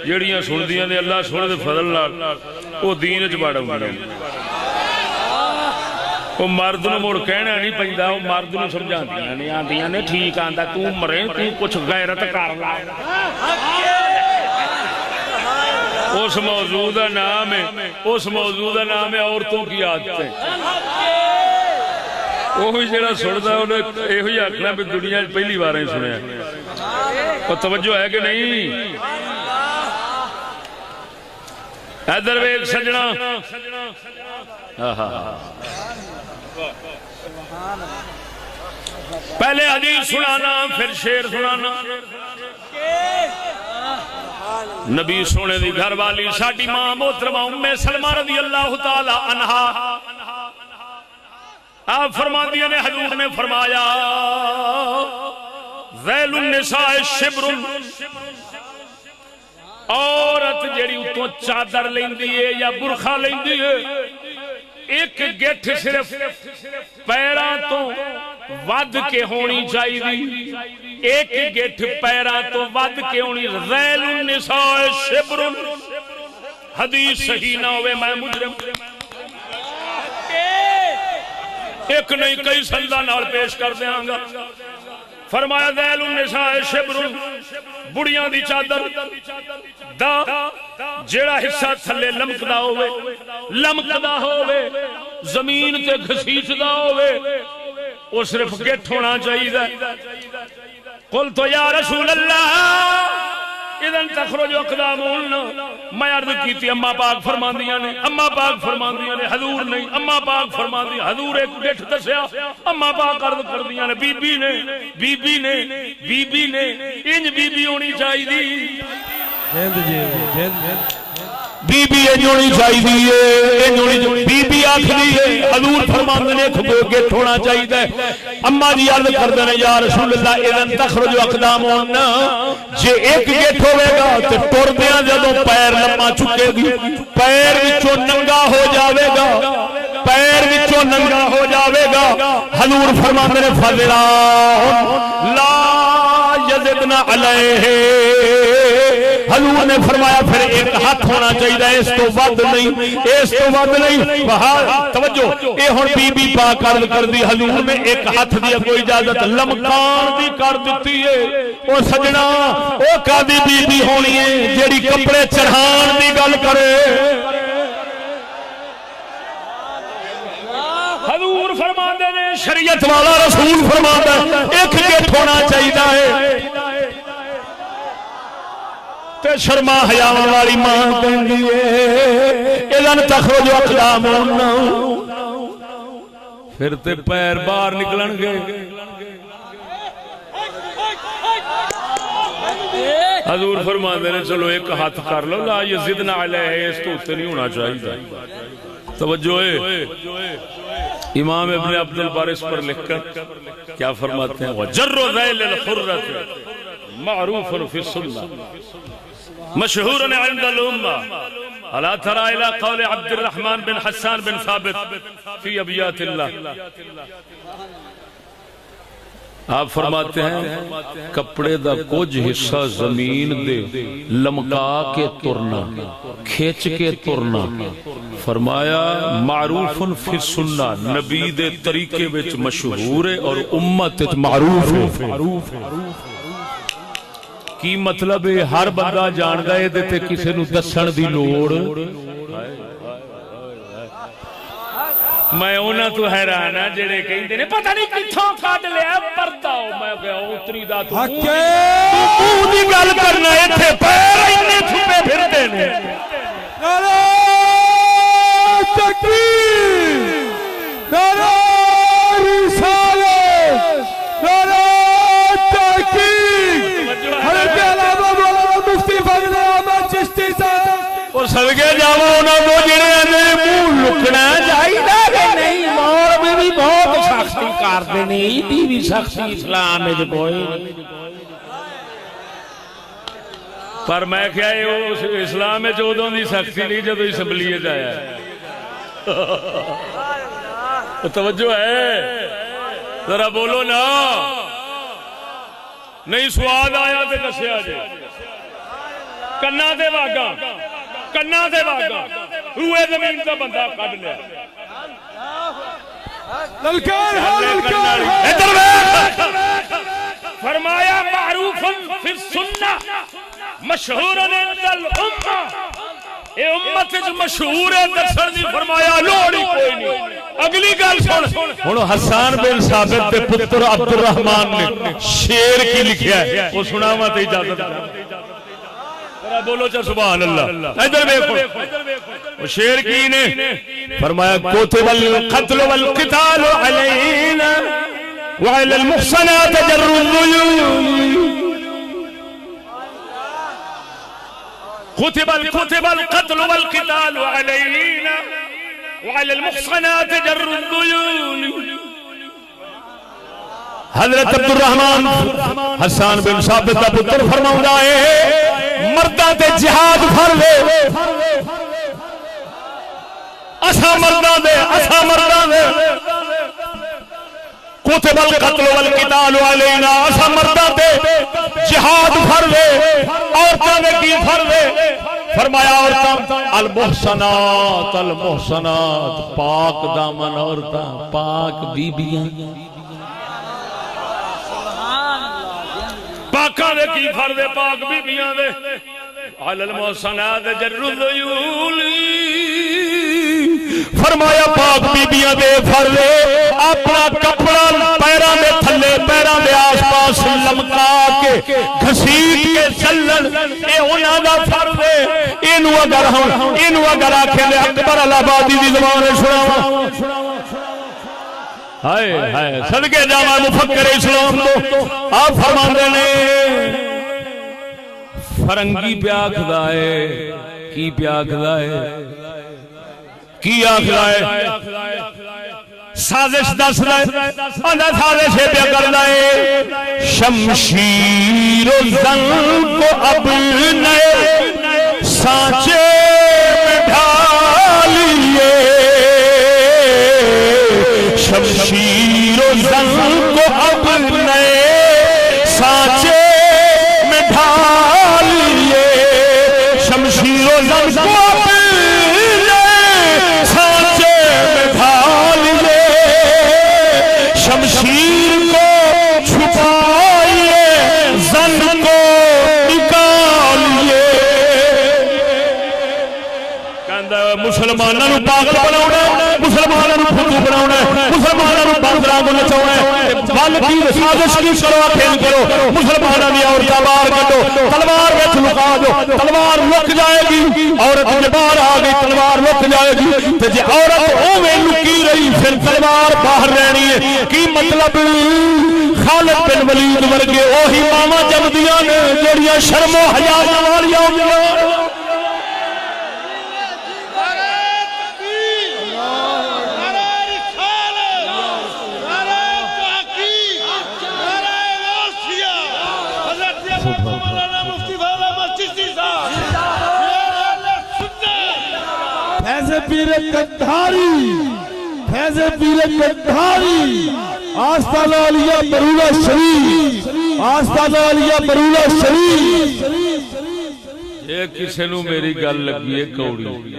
جیڑیاں سندیاں نے اللہ سونے دے فضل نال او دین وچ بڑھ ہوندے وہ مرد نو مڑ کہنا نہیں پیندا وہ مرد نو سمجھاندیاں نہیں آندیاں نے ٹھیک آندا تو مرے تو کچھ غیرت کر لا. اس موضوع کا نام ہے عورتوں کی عادتیں. وہی جڑا سنتا انہیں یہ آخنا بھی دنیا پہلی بار ہی سنیا. اور توجہ ہے کہ نہیں؟ ادھر ویکھ سجنا پہلے حدیث سنانا پھر شعر سنانا. نبی سونے دی گھر والی ساڈی ماں محترمہ ام سلمہ رضی اللہ تعالی عنہا آپ فرماندیاں نے حضور نے فرمایا ذیل النساء شبر. عورت جیڑی اتوں چادر لیندی ہے یا برخا لیندی ہے ایک گٹھ صرف پیراں تو ود کے ہونی چاہیے. ایک گٹھ پیراں تو ود کے ہونی. ذیل النساء شبر. حدیث صحیح نہ ہوئے میں مجرم. ایک نہیں کئی سنداں نال پیش کر دیاں گا. فرمایا ذیل النساء شبر بڑیاں دی چادر دا جیڑا حصہ تھلے لمکدا ہوئے زمین تے گھسیٹدا ہوئے وہ صرف گٹھ ہونا چاہیے. قلت یا رسول اللہ اذن تخرج اقدامون. میں عرض کی تھی اما پاک فرماندیاں نے حضور نہیں. اما پاک فرماندی حضور ایک گٹھ دسیا. اما پاک عرض کردیاں نے بی بی نے انج بی بی ہونی چاہیے. بی بی ہونی چاہیے. بی بی آخری ہے حضور فرماندے نے گٹھ ہونا چاہیے. اما جی عرض کردے نے یا رسول اللہ اذن تخرج اقدامون. جے ایک گٹھ ہوے گا تے ٹردیاں جدوں پیر لما چکے گی پیر وچوں ننگا ہو جاوے گا. حضور فرماندے نے فضلا لا یزدنا علیہ. حضور نے فرمایا پھر ایک ہاتھ ہونا چاہیے اس تو ود نہیں. توجہ اے ہن بی بی پاک عرض کر دی حضور نے ایک ہاتھ دی کوئی اجازت لمکان دی کر دیتی ہے. او سجنا او کادی بی بی ہونی ہے جیڑی کپڑے چڑھان دی گل کرے. حضور فرماندے نے شریعت والا رسول فرماندا ایک گٹھ ہونا چاہیے. تے شرما حیا والی ماں کہندی اے اذن تخرج اقدامون. پھر تے پیر باہر نکلن گے. حضور فرماندے نے چلو ایک ہاتھ کر لو لا یزدنا علیہ اس تو اوتے نہیں ہونا چاہیے. توجہ ہے امام ابن عبد البر اس پر لکھ کر کیا فرماتے ہیں وجر ذیل الحرۃ معروف فی السنہ مشہور عند الامہ. الا ترى الى قول عبد الرحمن بن حسان بن ثابت فی ابیات اللہ. آپ فرماتے ہیں کپڑے دا کچھ حصہ زمین دے لمکا کے ترنا کھینچ کے ترنا فرمایا معروف فی السنہ نبی دے طریقے وچ مشہور ہے اور امت وچ معروف ہے. کی مطلب ہے ہر بندہ جاندا ہے تے کسے نو دسن دی لوڑ. میں انہاں تو حیران ہاں جڑے کہندے نے پتہ نہیں کتھوں کڈ لیا پردہ. میں کہیا اتری دا تو منہ دی گل کرنا ایتھے پیر اینے چھپے پھردے نے. نعرہ اور صدقے جاواں انہاں تو جڑے اندر منہ لکنا چاہیدا کہ نہیں مولوی بھی بہت سختی کردے نے ایڈی بھی سختی اسلام وچ کوئی نہیں پر میں کیا اس اسلام وچ اودوں دی سختی نہیں جدوں اسمبلی وچ آیا توجہ ہے ذرا بولو نا نہیں سواد آیا تے دسیا جے کنا تے واگا روئے زمین تے بندہ کڈ لیا للکار ہے للکار ہے ادھر دیکھ فرمایا معروف فی السنہ مشہور عند الامہ اے امت وچ مشہور ہے دسن دی فرمایا لوڑ ہی کوئی نہیں اگلی گل سن ہن حسان بن ثابت دے پتر عبد الرحمن نے شعر کی لکھیا ہے وہ سناواں تے اجازت ذرا بولو چا سبحان اللہ ادھر دیکھو وہ شعر کی نے فرمایا کوتب القتل والقتال علینا وعلى المحصنات جر الذيول كتب القتل والقتال علينا وعلى المحصنات جر الذيول حضرت عبد الرحمن حسان بن ثابت کا پتر فرماؤندا ہے مرداں تے جہاد فرض ہے اساں مرداں دے کتب القتل والقتال علینا اساں مرداں تے جہاد فرض ہے عورتاں دے کی فرض ہے فرمایا عورتاں المحصنات پاک دامن عورتاں پاک بیبیاں پاکاں دے کی فرض ہے پاک بیبیاں دے علی المحصنات جر الذیول فرمایا پاک بیبیاں دے فرض ہے اپنا کپڑا پیراں دے تھلے پیراں دے آس پاس لمکا کے گھسیٹ کے چلن اے انہاں دا فرض ہے اینو اگر آکھے لے اکبر الہبادی دی زبان سناواں ہائے ہائے صدقے جاواں مفکر اسلام تو آپ فرماندے نے فرنگی پہ آکھدا ہے کی پہ آکھدا ہے کی آکھدا ہے سازش دس رہا ہے اندھا سازش ہے پہ کرنا ہے شمشیر و زن کو اب نئے سانچے میں ڈھالیے شمشیر و زن کو اب نئے سانچے میں ڈھالیے شمشیر و زن کو اب شمشیر کو چھپائیے زن کو نکالیے کہندا ہے مسلماناں نوں پاگل بناونا مسلماناں نوں پھٹو بناونا مسلماناں نوں باندراں کو نچاونا بل کی سازش کی کرو کھیل کرو مسلماناں دی عورتاں باہر کڈو تلوار وچ لکا دو تلوار لک جائے گی عورت جے باہر آ گئی تلوار لک جائے گی تے جے عورت اوویں لکی رہی پھر تلوار باہر رہنی ہے کی مطلب خالد بن ولید ورگے اوہی ماواں جمدیاں نے جڑیاں شرم و حیا والیاں ہوندیاں پیر کندھاری آستانہ علیہ برولہ شریف آستانہ علیہ برولہ شریف یہ کسے نو میری گل لگی ہے کوڑی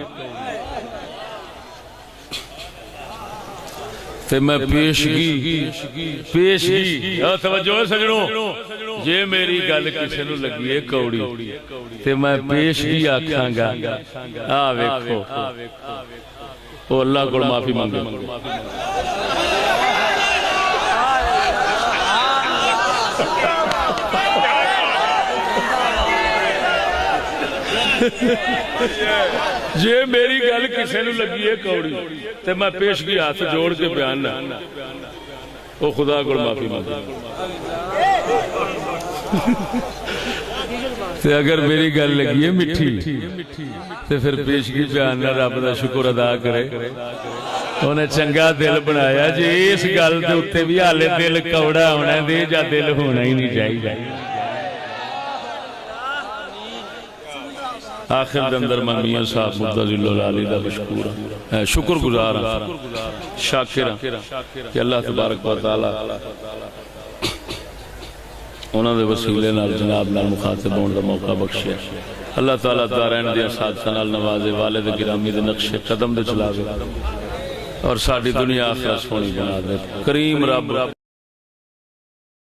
تے میں پیشگی توجہ ہے سجنوں جے میری گل کسے نو لگی ہے کوڑی تے میں پیشگی آکھاں گا آ ویکھو او اللہ کو معافی مانگے جے میری گل کسے نو لگی ہے کوڑی تے میں پیشگی ہاتھ جوڑ کے بیان نہ او خدا کو معافی مانگے تے اگر میری گل لگی ہے میٹھی تے پھر پیشگی بیان نہ رب دا شکر ادا کرے انہیں چنگا دل بنایا جی اس گل دے اوتے بھی حالے دل کوڑا ہونا دے جا دل ہونا ہی نہیں چاہیے آخر دے اندر میں میاں صاحب مدذل العالی دا مشکور شکر گزار شاکر کہ اللہ تبارک و تعالی انہوں نے وسیلے نال جناب نال مخاطب ہونے دا موقع بخشیا اللہ تعالیٰ دارین دیا ساتھ نال نوازے والد گرامی دے نقش قدم دے چلا گئے اور ساڑھی دنیا آخرت سونی بنا دے کریم رب